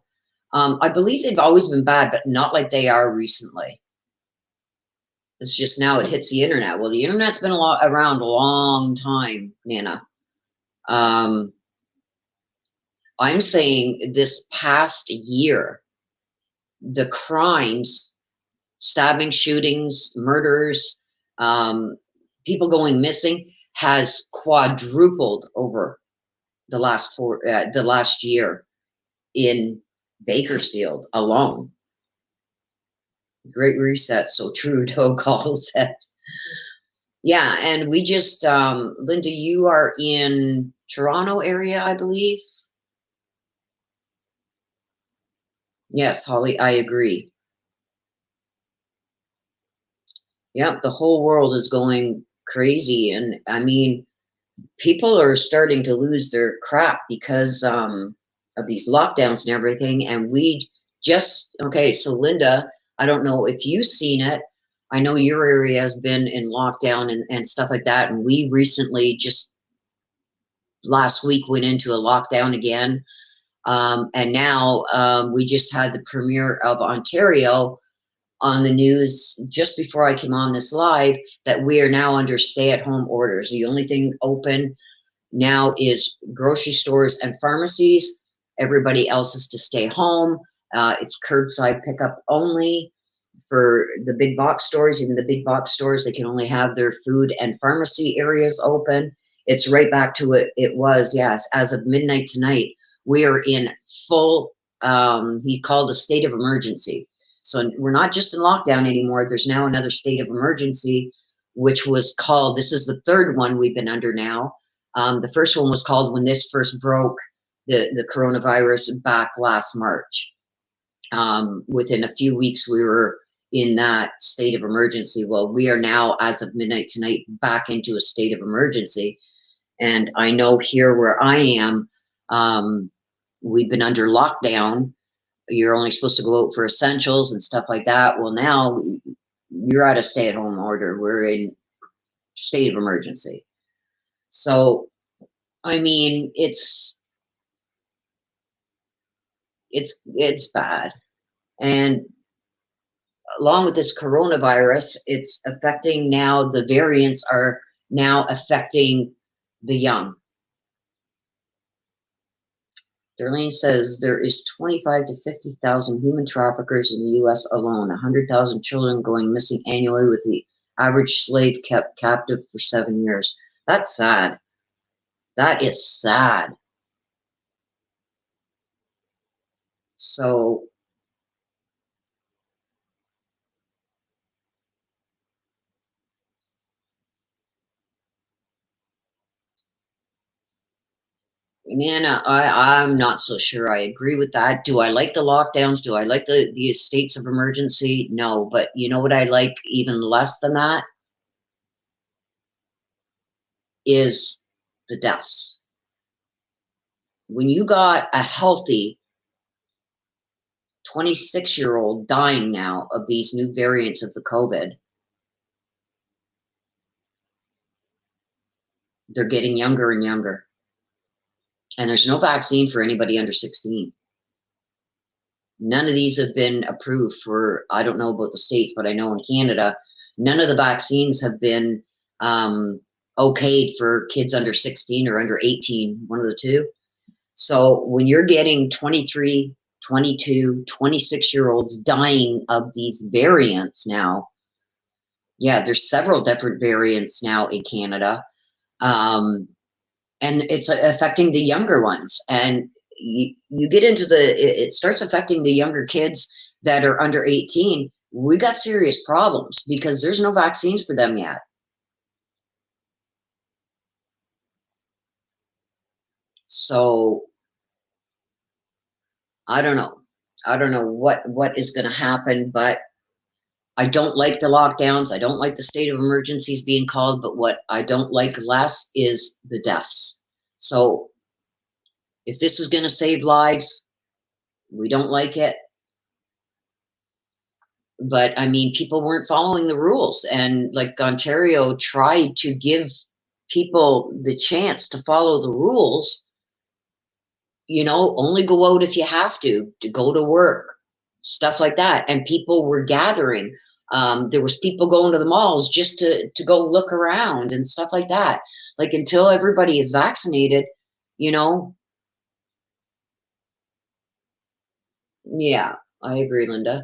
I believe they've always been bad, but not like they are recently. It's just now it hits the internet. Well, the internet's been around a long time, Nana. I'm saying this past year, the crimes, stabbing, shootings, murders, people going missing has quadrupled over the last year in Bakersfield alone. Great reset, so true, Doe calls it. Yeah, and we just, Linda, you are in Toronto area, I believe. Yes, Holly, I agree. Yep, the whole world is going crazy, and I mean, people are starting to lose their crap because of these lockdowns and everything. And we just, okay, so Linda, I don't know if you've seen it. I know your area has been in lockdown and stuff like that. And we recently, just last week, went into a lockdown again. And now we just had the Premier of Ontario on the news just before I came on this live that we are now under stay-at-home orders. The only thing open now is grocery stores and pharmacies. Everybody else is to stay home. It's curbside pickup only for the big box stores. Even the big box stores, they can only have their food and pharmacy areas open. It's right back to what it was, yes. As of midnight tonight, we are in full, he called a state of emergency. So we're not just in lockdown anymore. There's now another state of emergency, which was called, this is the third one we've been under now. The first one was called when this first broke, the coronavirus, back last March. Within a few weeks, we were in that state of emergency. Well, we are now, as of midnight tonight, back into a state of emergency. And I know here where I am, we've been under lockdown. You're only supposed to go out for essentials and stuff like that. Well, now you're at a stay-at-home order. We're in state of emergency. So, I mean, it's bad. And along with this coronavirus, it's affecting now, the variants are now affecting the young. Darlene says there is 25 to 50,000 human traffickers in the U.S. alone, 100,000 children going missing annually, with the average slave kept captive for 7 years. That's sad. That is sad. So, Nana, I'm not so sure I agree with that. Do I like the lockdowns? Do I like the states of emergency? No, but you know what I like even less than that? Is the deaths. When you got a healthy 26-year-old dying now of these new variants of the COVID, they're getting younger and younger. And there's no vaccine for anybody under 16. None of these have been approved for, I don't know about the States, but I know in Canada, none of the vaccines have been okayed for kids under 16 or under 18, one of the two. So when you're getting 23, 22, 26-year-olds dying of these variants now, yeah, there's several different variants now in Canada. And it's affecting the younger ones. And you get into it starts affecting the younger kids that are under 18. We got serious problems because there's no vaccines for them yet. So I don't know. I don't know what is going to happen, but I don't like the lockdowns. I don't like the state of emergencies being called, but what I don't like less is the deaths. So if this is going to save lives, we don't like it. But I mean, people weren't following the rules, and like Ontario tried to give people the chance to follow the rules. You know, only go out if you have to go to work, stuff like that. And people were gathering. There was people going to the malls just to go look around and stuff like that. Like, until everybody is vaccinated, you know. Yeah, I agree, Linda.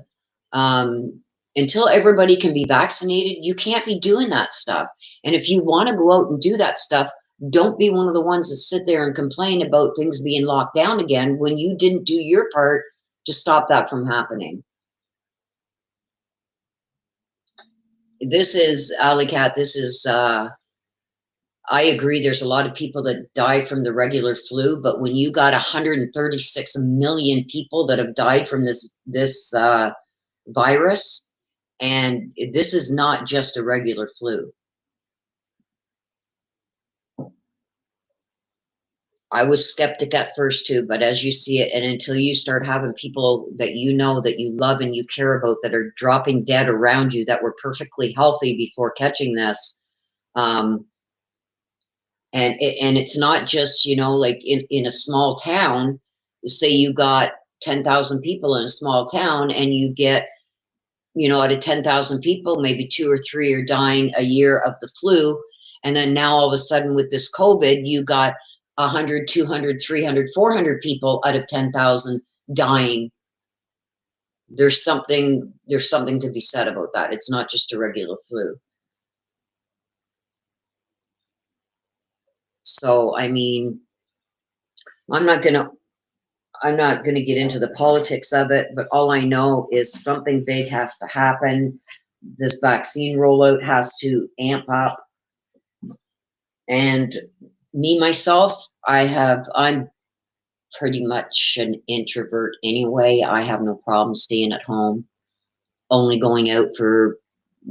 Until everybody can be vaccinated, you can't be doing that stuff. And if you want to go out and do that stuff, don't be one of the ones that sit there and complain about things being locked down again when you didn't do your part to stop that from happening. This is, Alley Cat, this is, I agree, there's a lot of people that died from the regular flu, but when you got 136 million people that have died from this virus, and this is not just a regular flu. I was skeptic at first too, but as you see it, and until you start having people that you know, that you love and you care about, that are dropping dead around you, that were perfectly healthy before catching this, and it's not just, you know, like in a small town, say you got 10,000 people in a small town, and you get, you know, out of 10,000 people, maybe 2 or 3 are dying a year of the flu. And then now all of a sudden with this COVID, you got 100, 200, 300, 400 people out of 10,000 dying. There's something to be said about that. It's not just a regular flu. So, I mean, I'm not gonna get into the politics of it, but all I know is something big has to happen. This vaccine rollout has to amp up. And me, myself, I'm pretty much an introvert anyway. I have no problem staying at home. only going out for,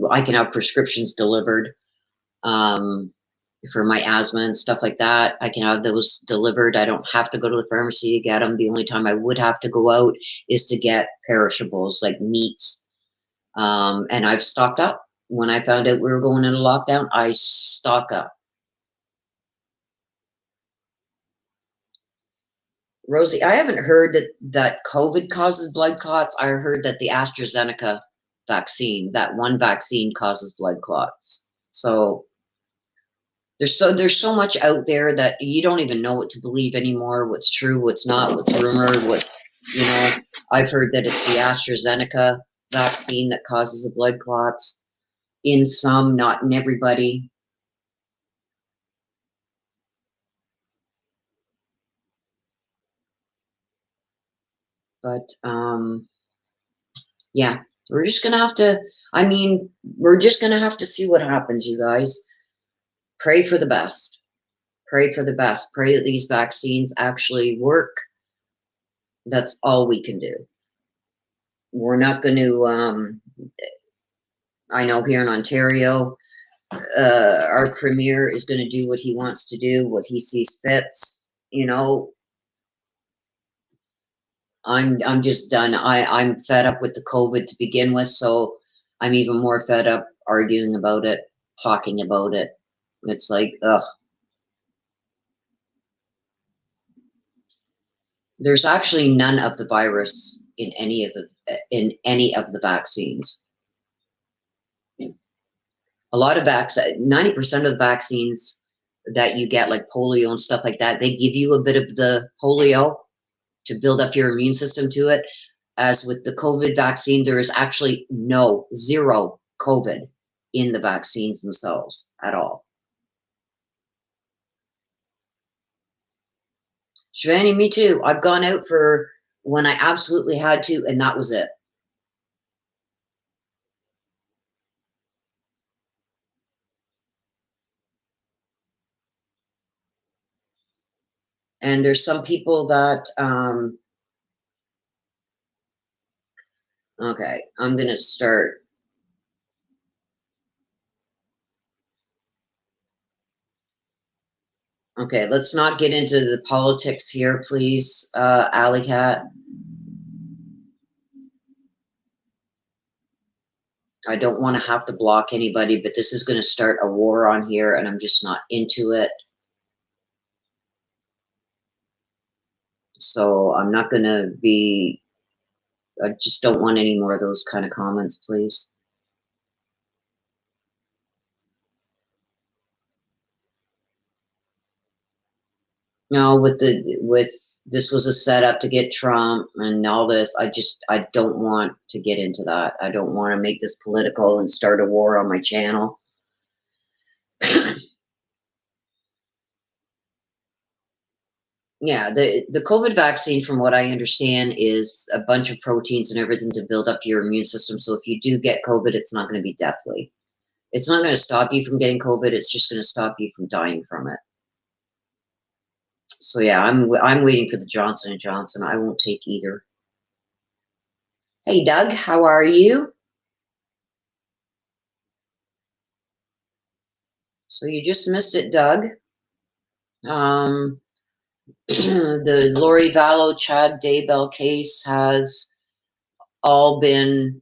I can have prescriptions delivered for my asthma and stuff like that. I can have those delivered. I don't have to go to the pharmacy to get them. The only time I would have to go out is to get perishables like meats. And I've stocked up. When I found out we were going into lockdown, I stock up. Rosie, I haven't heard that COVID causes blood clots. I heard that the AstraZeneca vaccine, that one vaccine, causes blood clots. So there's so much out there that you don't even know what to believe anymore. What's true, what's not, what's rumored, what's, you know. I've heard that it's the AstraZeneca vaccine that causes the blood clots. In some, not in everybody. But yeah, we're just gonna have to, I mean, we're just gonna have to see what happens, you guys. Pray for the best. Pray for the best. Pray that these vaccines actually work. That's all we can do. We're not going to, I know here in Ontario, our premier is going to do what he wants to do, what he sees fits. You know, I'm just done. I'm fed up with the COVID to begin with, so I'm even more fed up arguing about it, talking about it. It's like, ugh. There's actually none of the virus in any of the vaccines. A lot of 90% of the vaccines that you get, like polio and stuff like that, they give you a bit of the polio to build up your immune system to it. As with the COVID vaccine, there is actually zero COVID in the vaccines themselves at all. Shivani, me too. I've gone out for when I absolutely had to, and that was it. And there's some people that, okay, I'm going to start. Okay, let's not get into the politics here, please, Alley Cat. I don't want to have to block anybody, but this is going to start a war on here, and I'm just not into it. So I'm not going to be, I just don't want any more of those kind of comments, please. No, with this was a setup to get Trump and all this. I don't want to get into that. I don't want to make this political and start a war on my channel. Yeah, the COVID vaccine, from what I understand, is a bunch of proteins and everything to build up your immune system. So if you do get COVID, it's not going to be deathly. It's not going to stop you from getting COVID. It's just going to stop you from dying from it. So yeah, I'm waiting for the Johnson & Johnson. I won't take either. Hey Doug, how are you? So you just missed it, Doug. The Lori Vallow, Chad Daybell case has all been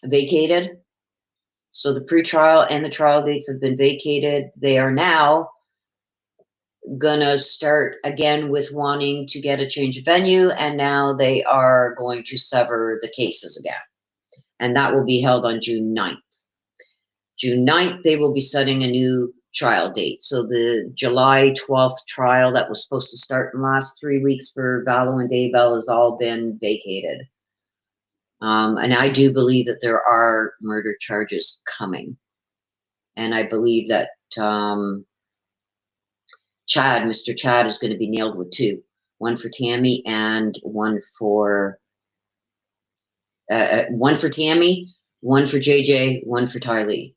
vacated. So the pretrial and the trial dates have been vacated. They are now gonna start again with wanting to get a change of venue, and now they are going to sever the cases again. And that will be held on June 9th. June 9th, they will be setting a new trial date. So the July 12th trial that was supposed to start in the last 3 weeks for Vallow and Daybell has all been vacated. And I do believe that there are murder charges coming. And I believe that Mr. Chad is going to be nailed with 2. One for Tammy and one for Tammy, one for JJ, one for Tylee.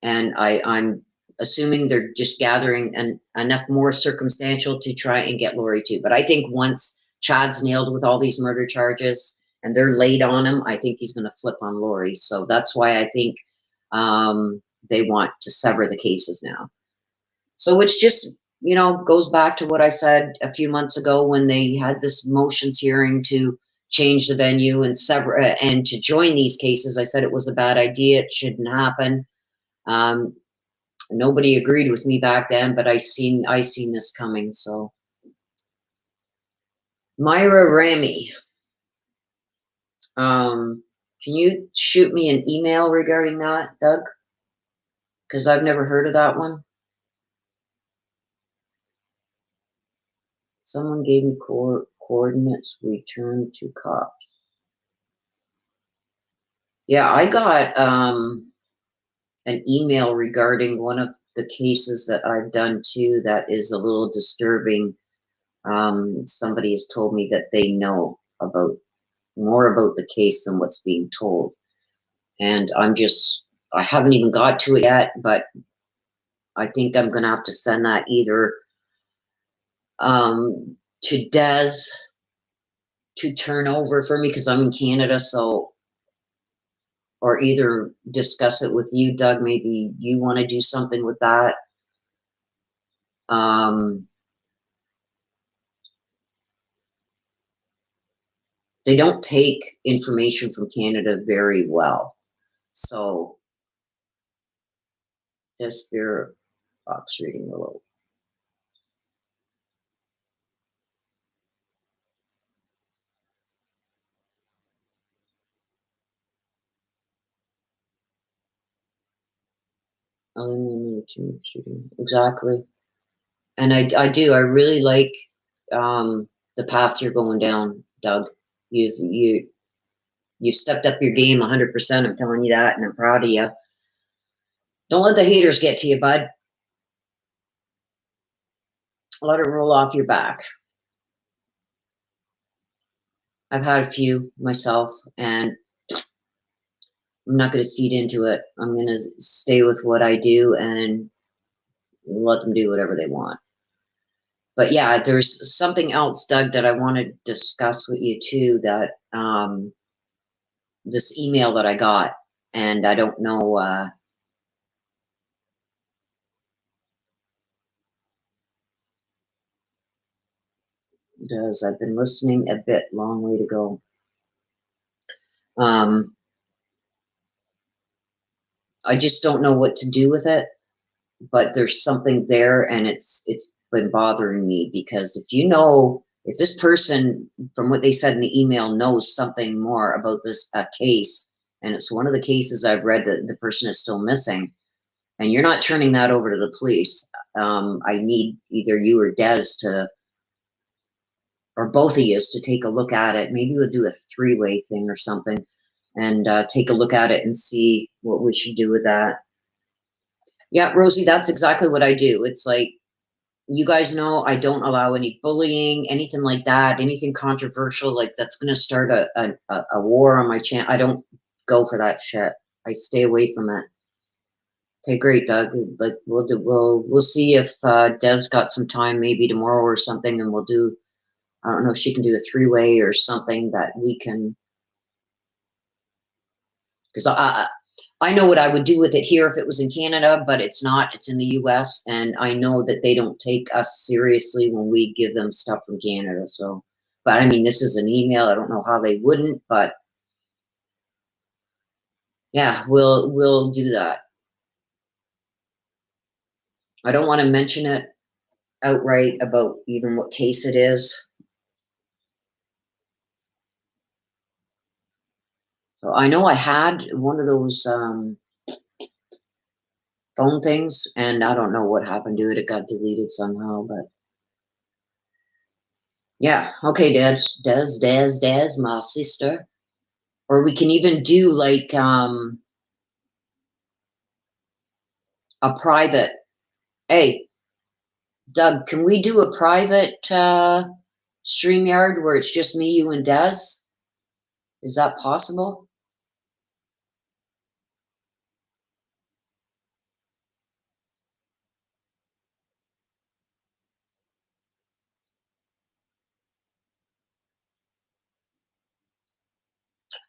And I'm assuming they're just gathering enough more circumstantial to try and get Lori too. But I think once Chad's nailed with all these murder charges, and they're late on him, I think he's going to flip on Lori. So that's why I think they want to sever the cases now. So which just, you know, goes back to what I said a few months ago when they had this motions hearing to change the venue and sever and to join these cases. I said it was a bad idea. It shouldn't happen. Nobody agreed with me back then, but I seen this coming. So Myra Ramy, can you shoot me an email regarding that, Doug? Because I've never heard of that one. Someone gave me coordinates. We turned to cops. Yeah, I got an email regarding one of the cases that I've done too that is a little disturbing. Somebody has told me that they know about more about the case than what's being told. And I haven't even got to it yet, but I think I'm going to have to send that either to Des to turn over for me because I'm in Canada, so, or either discuss it with you, Doug. Maybe you want to do something with that. They don't take information from Canada very well. So, this Bureau box reading below. Exactly. And I do. I really like the path you're going down, Doug. You stepped up your game 100%. I'm telling you that, and I'm proud of you. Don't let the haters get to you, bud. Let it roll off your back. I've had a few myself, and I'm not going to feed into it. I'm going to stay with what I do and let them do whatever they want. But yeah, there's something else, Doug, that I want to discuss with you too, that this email that I got, and I don't know I've been listening a bit, long way to go. I just don't know what to do with it, but there's something there, and it's been bothering me because if this person, from what they said in the email, knows something more about this case, and it's one of the cases I've read that the person is still missing, and you're not turning that over to the police, I need either you or Des to, or both of you, to take a look at it. Maybe we'll do a three-way thing or something, and take a look at it and see what we should do with that. Yeah, Rosie, that's exactly what I do. It's like, you guys know I don't allow any bullying, anything like that, anything controversial, like that's going to start a war on my channel. I don't go for that shit. I stay away from it. Okay, great, Doug. Like we'll see if Des got some time, maybe tomorrow or something, and we'll do. I don't know if she can do a three-way or something that we can. Because I know what I would do with it here if it was in Canada, but it's not. It's in the US, and I know that they don't take us seriously when we give them stuff from Canada. So, but I mean, this is an email. I don't know how they wouldn't, but yeah, we'll do that. I don't want to mention it outright about even what case it is. So I know I had one of those phone things, and I don't know what happened to it. It got deleted somehow, but yeah. Okay, Des, my sister. Or we can even do like a private. Hey, Doug, can we do a private StreamYard where it's just me, you, and Des? Is that possible?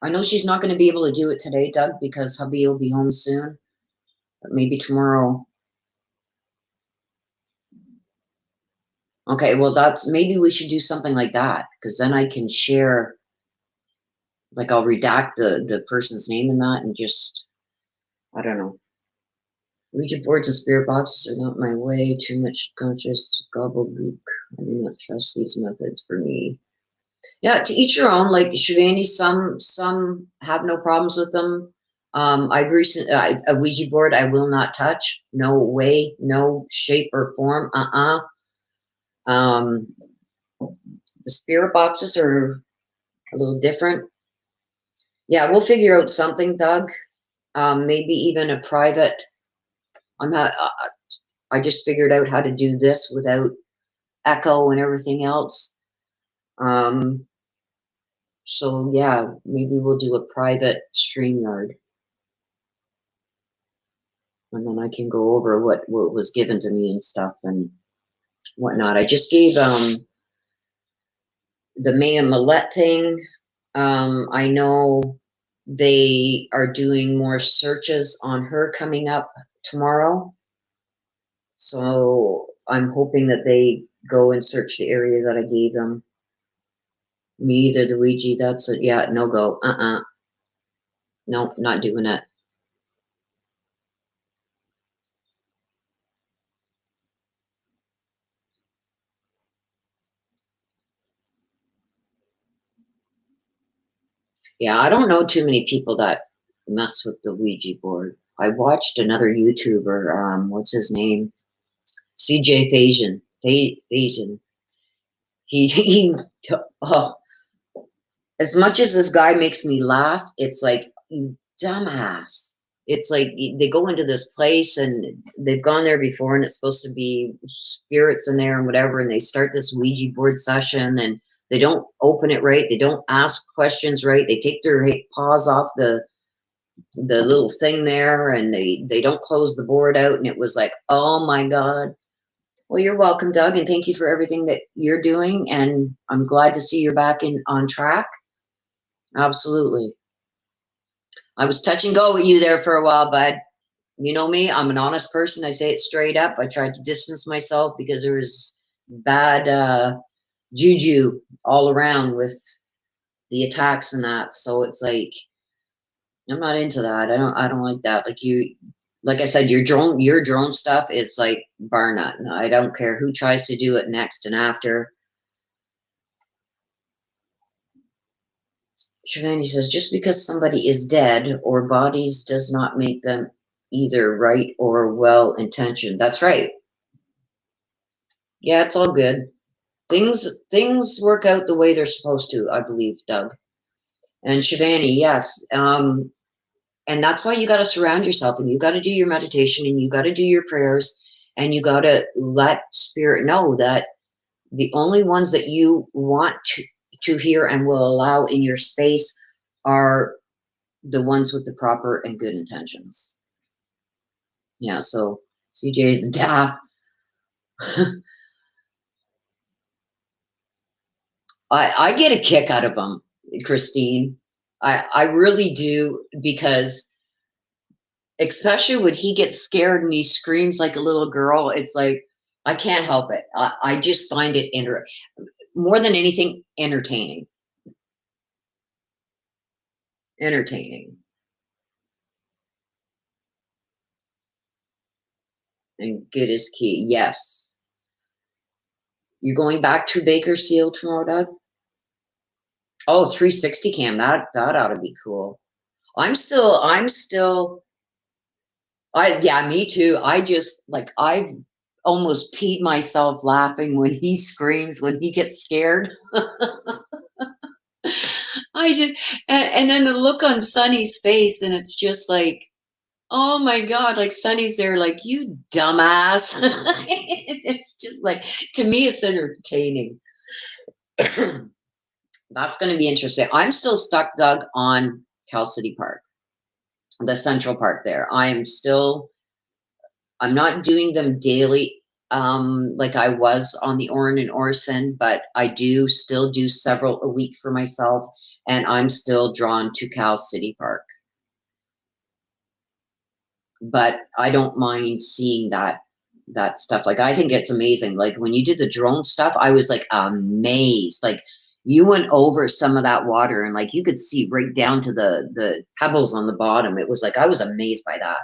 I know she's not going to be able to do it today, Doug, because hubby will be home soon, but maybe tomorrow. Okay, well, maybe we should do something like that, because then I can share, like I'll redact the person's name in that and just, I don't know. Ouija boards and spirit boxes are not my way. Too much conscious gobbledygook. I do not trust these methods for me. Yeah, to each your own. Like Shivani, some have no problems with them. I've a Ouija board I will not touch. No way, no shape or form. The spirit boxes are a little different. Yeah, we'll figure out something, Doug. Maybe even a private. I'm not. I just figured out how to do this without echo and everything else. So yeah, maybe we'll do a private StreamYard. And then I can go over what was given to me and stuff and whatnot. I just gave the Maya Millette thing. I know they are doing more searches on her coming up tomorrow. So I'm hoping that they go and search the area that I gave them. Me either, the Ouija, that's it. Yeah, no go. No, not doing it. Yeah, I don't know too many people that mess with the Ouija board. I watched another YouTuber, what's his name? CJ Phasian. Phasian. He oh, as much as this guy makes me laugh, it's like, you dumbass. It's like they go into this place and they've gone there before and it's supposed to be spirits in there and whatever, and they start this Ouija board session and they don't open it right. They don't ask questions right. They take their paws off the little thing there and they don't close the board out. And it was like, oh my God. Well, you're welcome, Doug, and thank you for everything that you're doing. And I'm glad to see you're back on track. Absolutely. I was touch and go with you there for a while, bud. You know me, I'm an honest person. I say it straight up. I tried to distance myself because there was bad juju all around with the attacks and that. So it's like, I'm not into that. I don't like that. Like I said, your drone stuff is like bar none. I don't care who tries to do it next and after. Shivani says, just because somebody is dead or bodies does not make them either right or well-intentioned. That's right. Yeah, it's all good. Things work out the way they're supposed to, I believe, Doug. And Shivani, yes. And that's why you got to surround yourself and you got to do your meditation and you got to do your prayers and you got to let spirit know that the only ones that you want to hear and will allow in your space are the ones with the proper and good intentions. Yeah, so CJ is daft. I get a kick out of them, Christine. I really do, because especially when he gets scared and he screams like a little girl, it's like, I can't help it. I just find it more than anything entertaining. Entertaining. And good is key. Yes. You're going back to Bakersfield tomorrow, Doug? Oh, 360 cam. That ought to be cool. Yeah, me too. I've almost peed myself laughing when he screams, when he gets scared. And then the look on Sonny's face, and it's just like, oh my God, like Sonny's there, like, you dumbass. It's just like, to me, it's entertaining. That's going to be interesting. I'm still stuck, Doug, on Cal City Park, the Central Park there. I'm not doing them daily. like I was on the Orrin and Orson, but I do still do several a week for myself, and I'm still drawn to Cal City Park. But I don't mind seeing that stuff. Like, I think it's amazing. Like, when you did the drone stuff, I was like amazed. Like, you went over some of that water and like you could see right down to the pebbles on the bottom. It was like, I was amazed by that.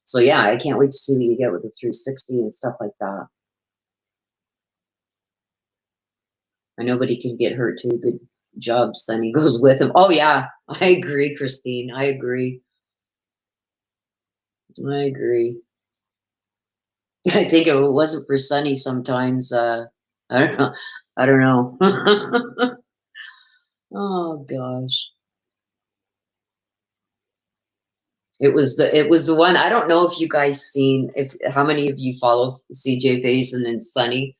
So yeah, I can't wait to see what you get with the 360 and stuff like that. I nobody can get hurt too. Good job, Sonny goes with him. Oh yeah, I agree, Christine. I agree. I agree. I think if it wasn't for Sonny sometimes, I don't know. I don't know. Oh gosh. It was the one. I don't know if you guys seen, if how many of you follow CJ Faison and Sonny.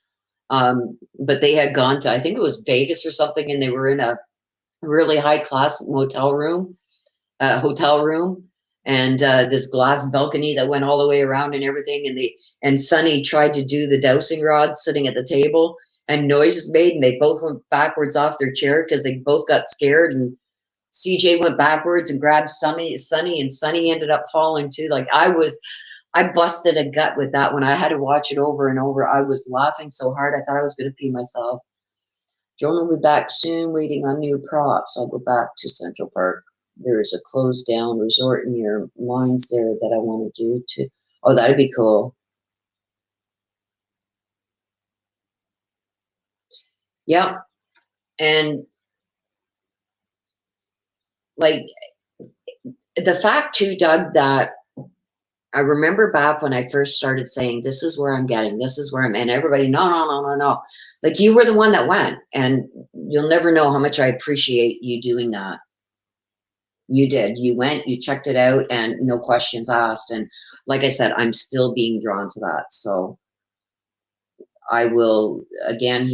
But they had gone to, I think it was Vegas or something, and they were in a really high class hotel room, and this glass balcony that went all the way around and everything. And Sonny tried to do the dowsing rod sitting at the table, and noises made, and they both went backwards off their chair because they both got scared. And CJ went backwards and grabbed Sonny, and Sonny ended up falling too. Like, I busted a gut with that one. I had to watch it over and over. I was laughing so hard I thought I was going to pee myself. Joan will be back soon, waiting on new props. I'll go back to Central Park. There is a closed down resort near lines there that I want to do too. Oh, that'd be cool. Yeah. And like the fact too, Doug, that I remember back when I first started saying, this is where I'm getting, this is where I'm, and everybody, no. Like, you were the one that went, and you'll never know how much I appreciate you doing that. You did. You went, you checked it out, and no questions asked. And like I said, I'm still being drawn to that. So I will, again,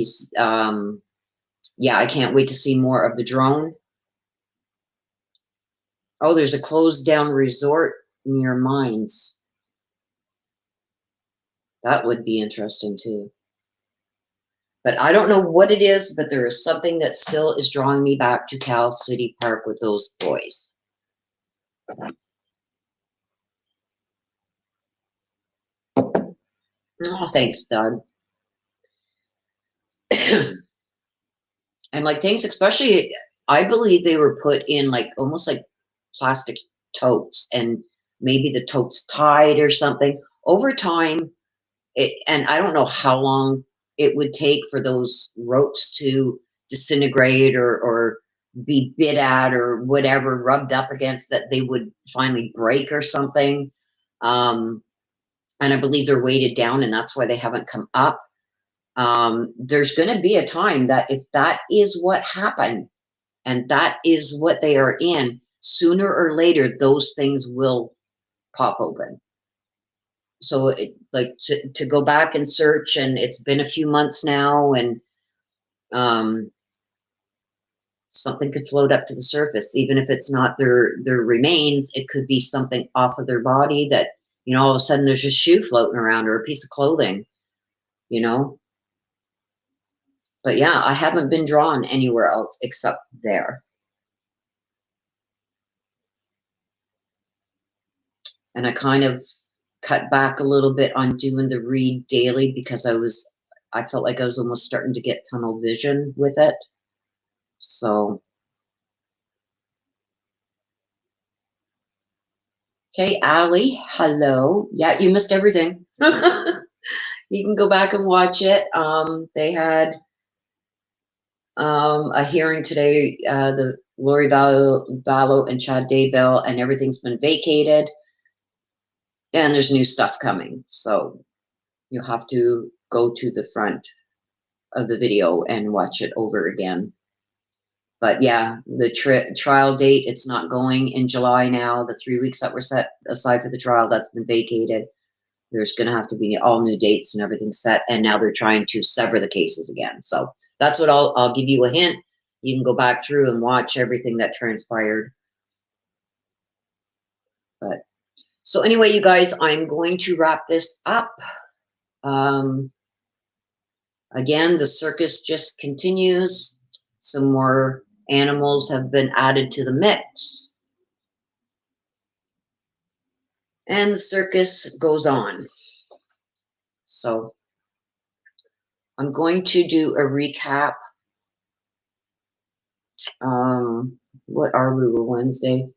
yeah, I can't wait to see more of the drone. Oh, there's a closed down resort near mines. That would be interesting too. But I don't know what it is, but there is something that still is drawing me back to Cal City Park with those boys. Oh, thanks, Doug. And like things, especially, I believe they were put in like almost like plastic totes, and maybe the totes tied or something. Over time, and I don't know how long it would take for those ropes to disintegrate or be bit at or whatever, rubbed up against, that they would finally break or something. And I believe they're weighted down, and that's why they haven't come up. There's going to be a time that if that is what happened and that is what they are in, sooner or later, those things will pop open. So like to go back and search, and it's been a few months now, and something could float up to the surface, even if it's not their remains. It could be something off of their body that, you know, all of a sudden there's a shoe floating around or a piece of clothing, you know. But yeah, I haven't been drawn anywhere else except there. And I kind of cut back a little bit on doing the read daily because I felt like I was almost starting to get tunnel vision with it. So, okay, Allie, hello. Yeah, you missed everything. You can go back and watch it. They had a hearing today, the Lori Vallow and Chad Daybell, and everything's been vacated. And there's new stuff coming. So you'll have to go to the front of the video and watch it over again. But yeah, the trial date, it's not going in July now. The 3 weeks that were set aside for the trial, that's been vacated. There's going to have to be all new dates and everything set. And now they're trying to sever the cases again. So that's what I'll give you a hint. You can go back through and watch everything that transpired. But so anyway, you guys, I'm going to wrap this up. Again, the circus just continues. Some more animals have been added to the mix. And the circus goes on. So I'm going to do a recap. What are we? We're Wednesday.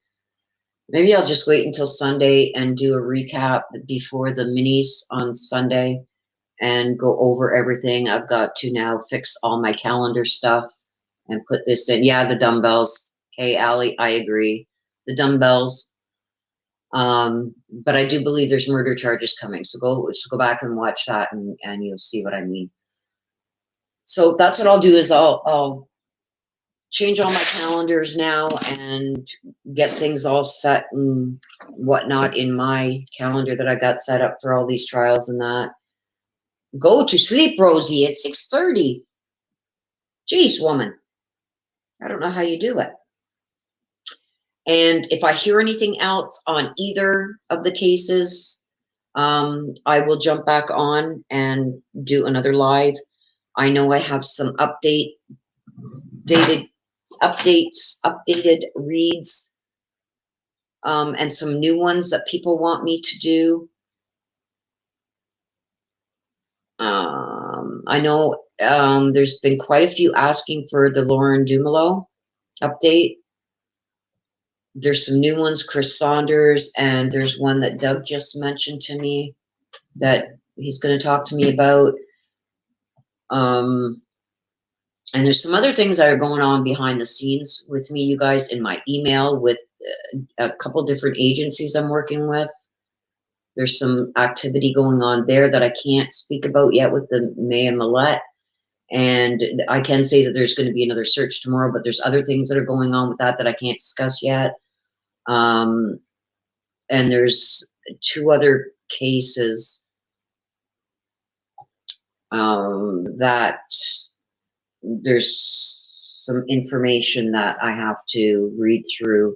Maybe I'll just wait until Sunday and do a recap before the minis on Sunday and go over everything. I've got to now fix all my calendar stuff and put this in. Yeah, the dumbbells. Hey, Allie, I agree. The dumbbells. But I do believe there's murder charges coming. So go back and watch that and you'll see what I mean. So that's what I'll do is I'll change all my calendars now and get things all set and whatnot in my calendar that I got set up for all these trials and that. Go to sleep, Rosie, at 6:30. Jeez, woman. I don't know how you do it. And if I hear anything else on either of the cases, I will jump back on and do another live. I know I have some updated reads, and some new ones that people want me to do. I know there's been quite a few asking for the Lauren Dumoulin update. There's some new ones, Chris Saunders, and there's one that Doug just mentioned to me that he's going to talk to me about. And there's some other things that are going on behind the scenes with me, you guys, in my email with a couple different agencies I'm working with. There's some activity going on there that I can't speak about yet with the Maya Millette. And I can say that there's going to be another search tomorrow, but there's other things that are going on with that I can't discuss yet. And there's 2 other cases that there's some information that I have to read through,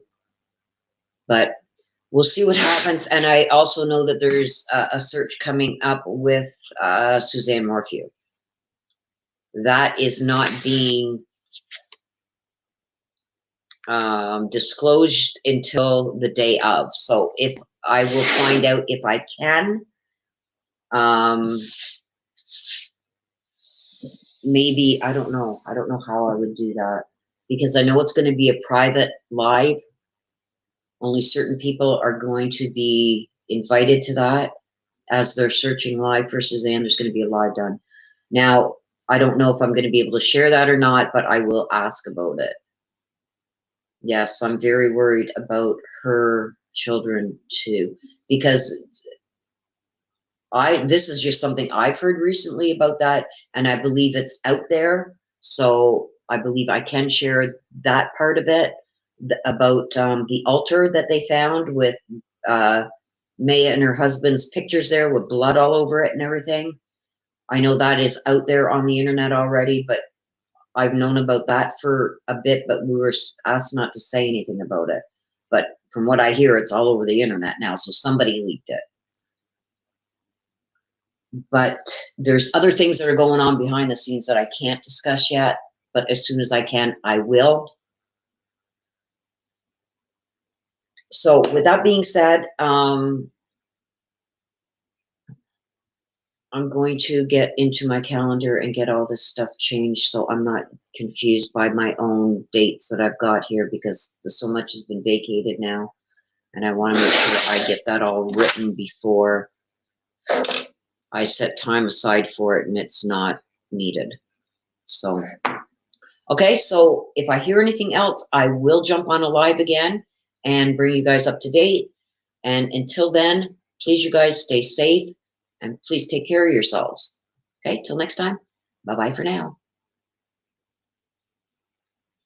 but we'll see what happens. And I also know that there's a search coming up with Suzanne Morphew. That is not being disclosed until the day of. So if I will find out if I can, maybe, I don't know how I would do that, because I know it's going to be a private live. Only certain people are going to be invited to that as they're searching live for Suzanne. There's going to be a live done. Now, I don't know if I'm going to be able to share that or not, but I will ask about it. Yes, I'm very worried about her children too, because this is just something I've heard recently about that, and I believe it's out there. So I believe I can share that part of it about the altar that they found with Maya and her husband's pictures there with blood all over it and everything. I know that is out there on the internet already, but I've known about that for a bit, but we were asked not to say anything about it. But from what I hear, it's all over the internet now, so somebody leaked it. But there's other things that are going on behind the scenes that I can't discuss yet, but as soon as I can, I will. So with that being said, I'm going to get into my calendar and get all this stuff changed so I'm not confused by my own dates that I've got here, because so much has been vacated now, and I want to make sure I get that all written before I set time aside for it and it's not needed. So, okay, so if I hear anything else, I will jump on a live again and bring you guys up to date. And until then, please, you guys stay safe and please take care of yourselves. Okay, till next time. Bye-bye for now.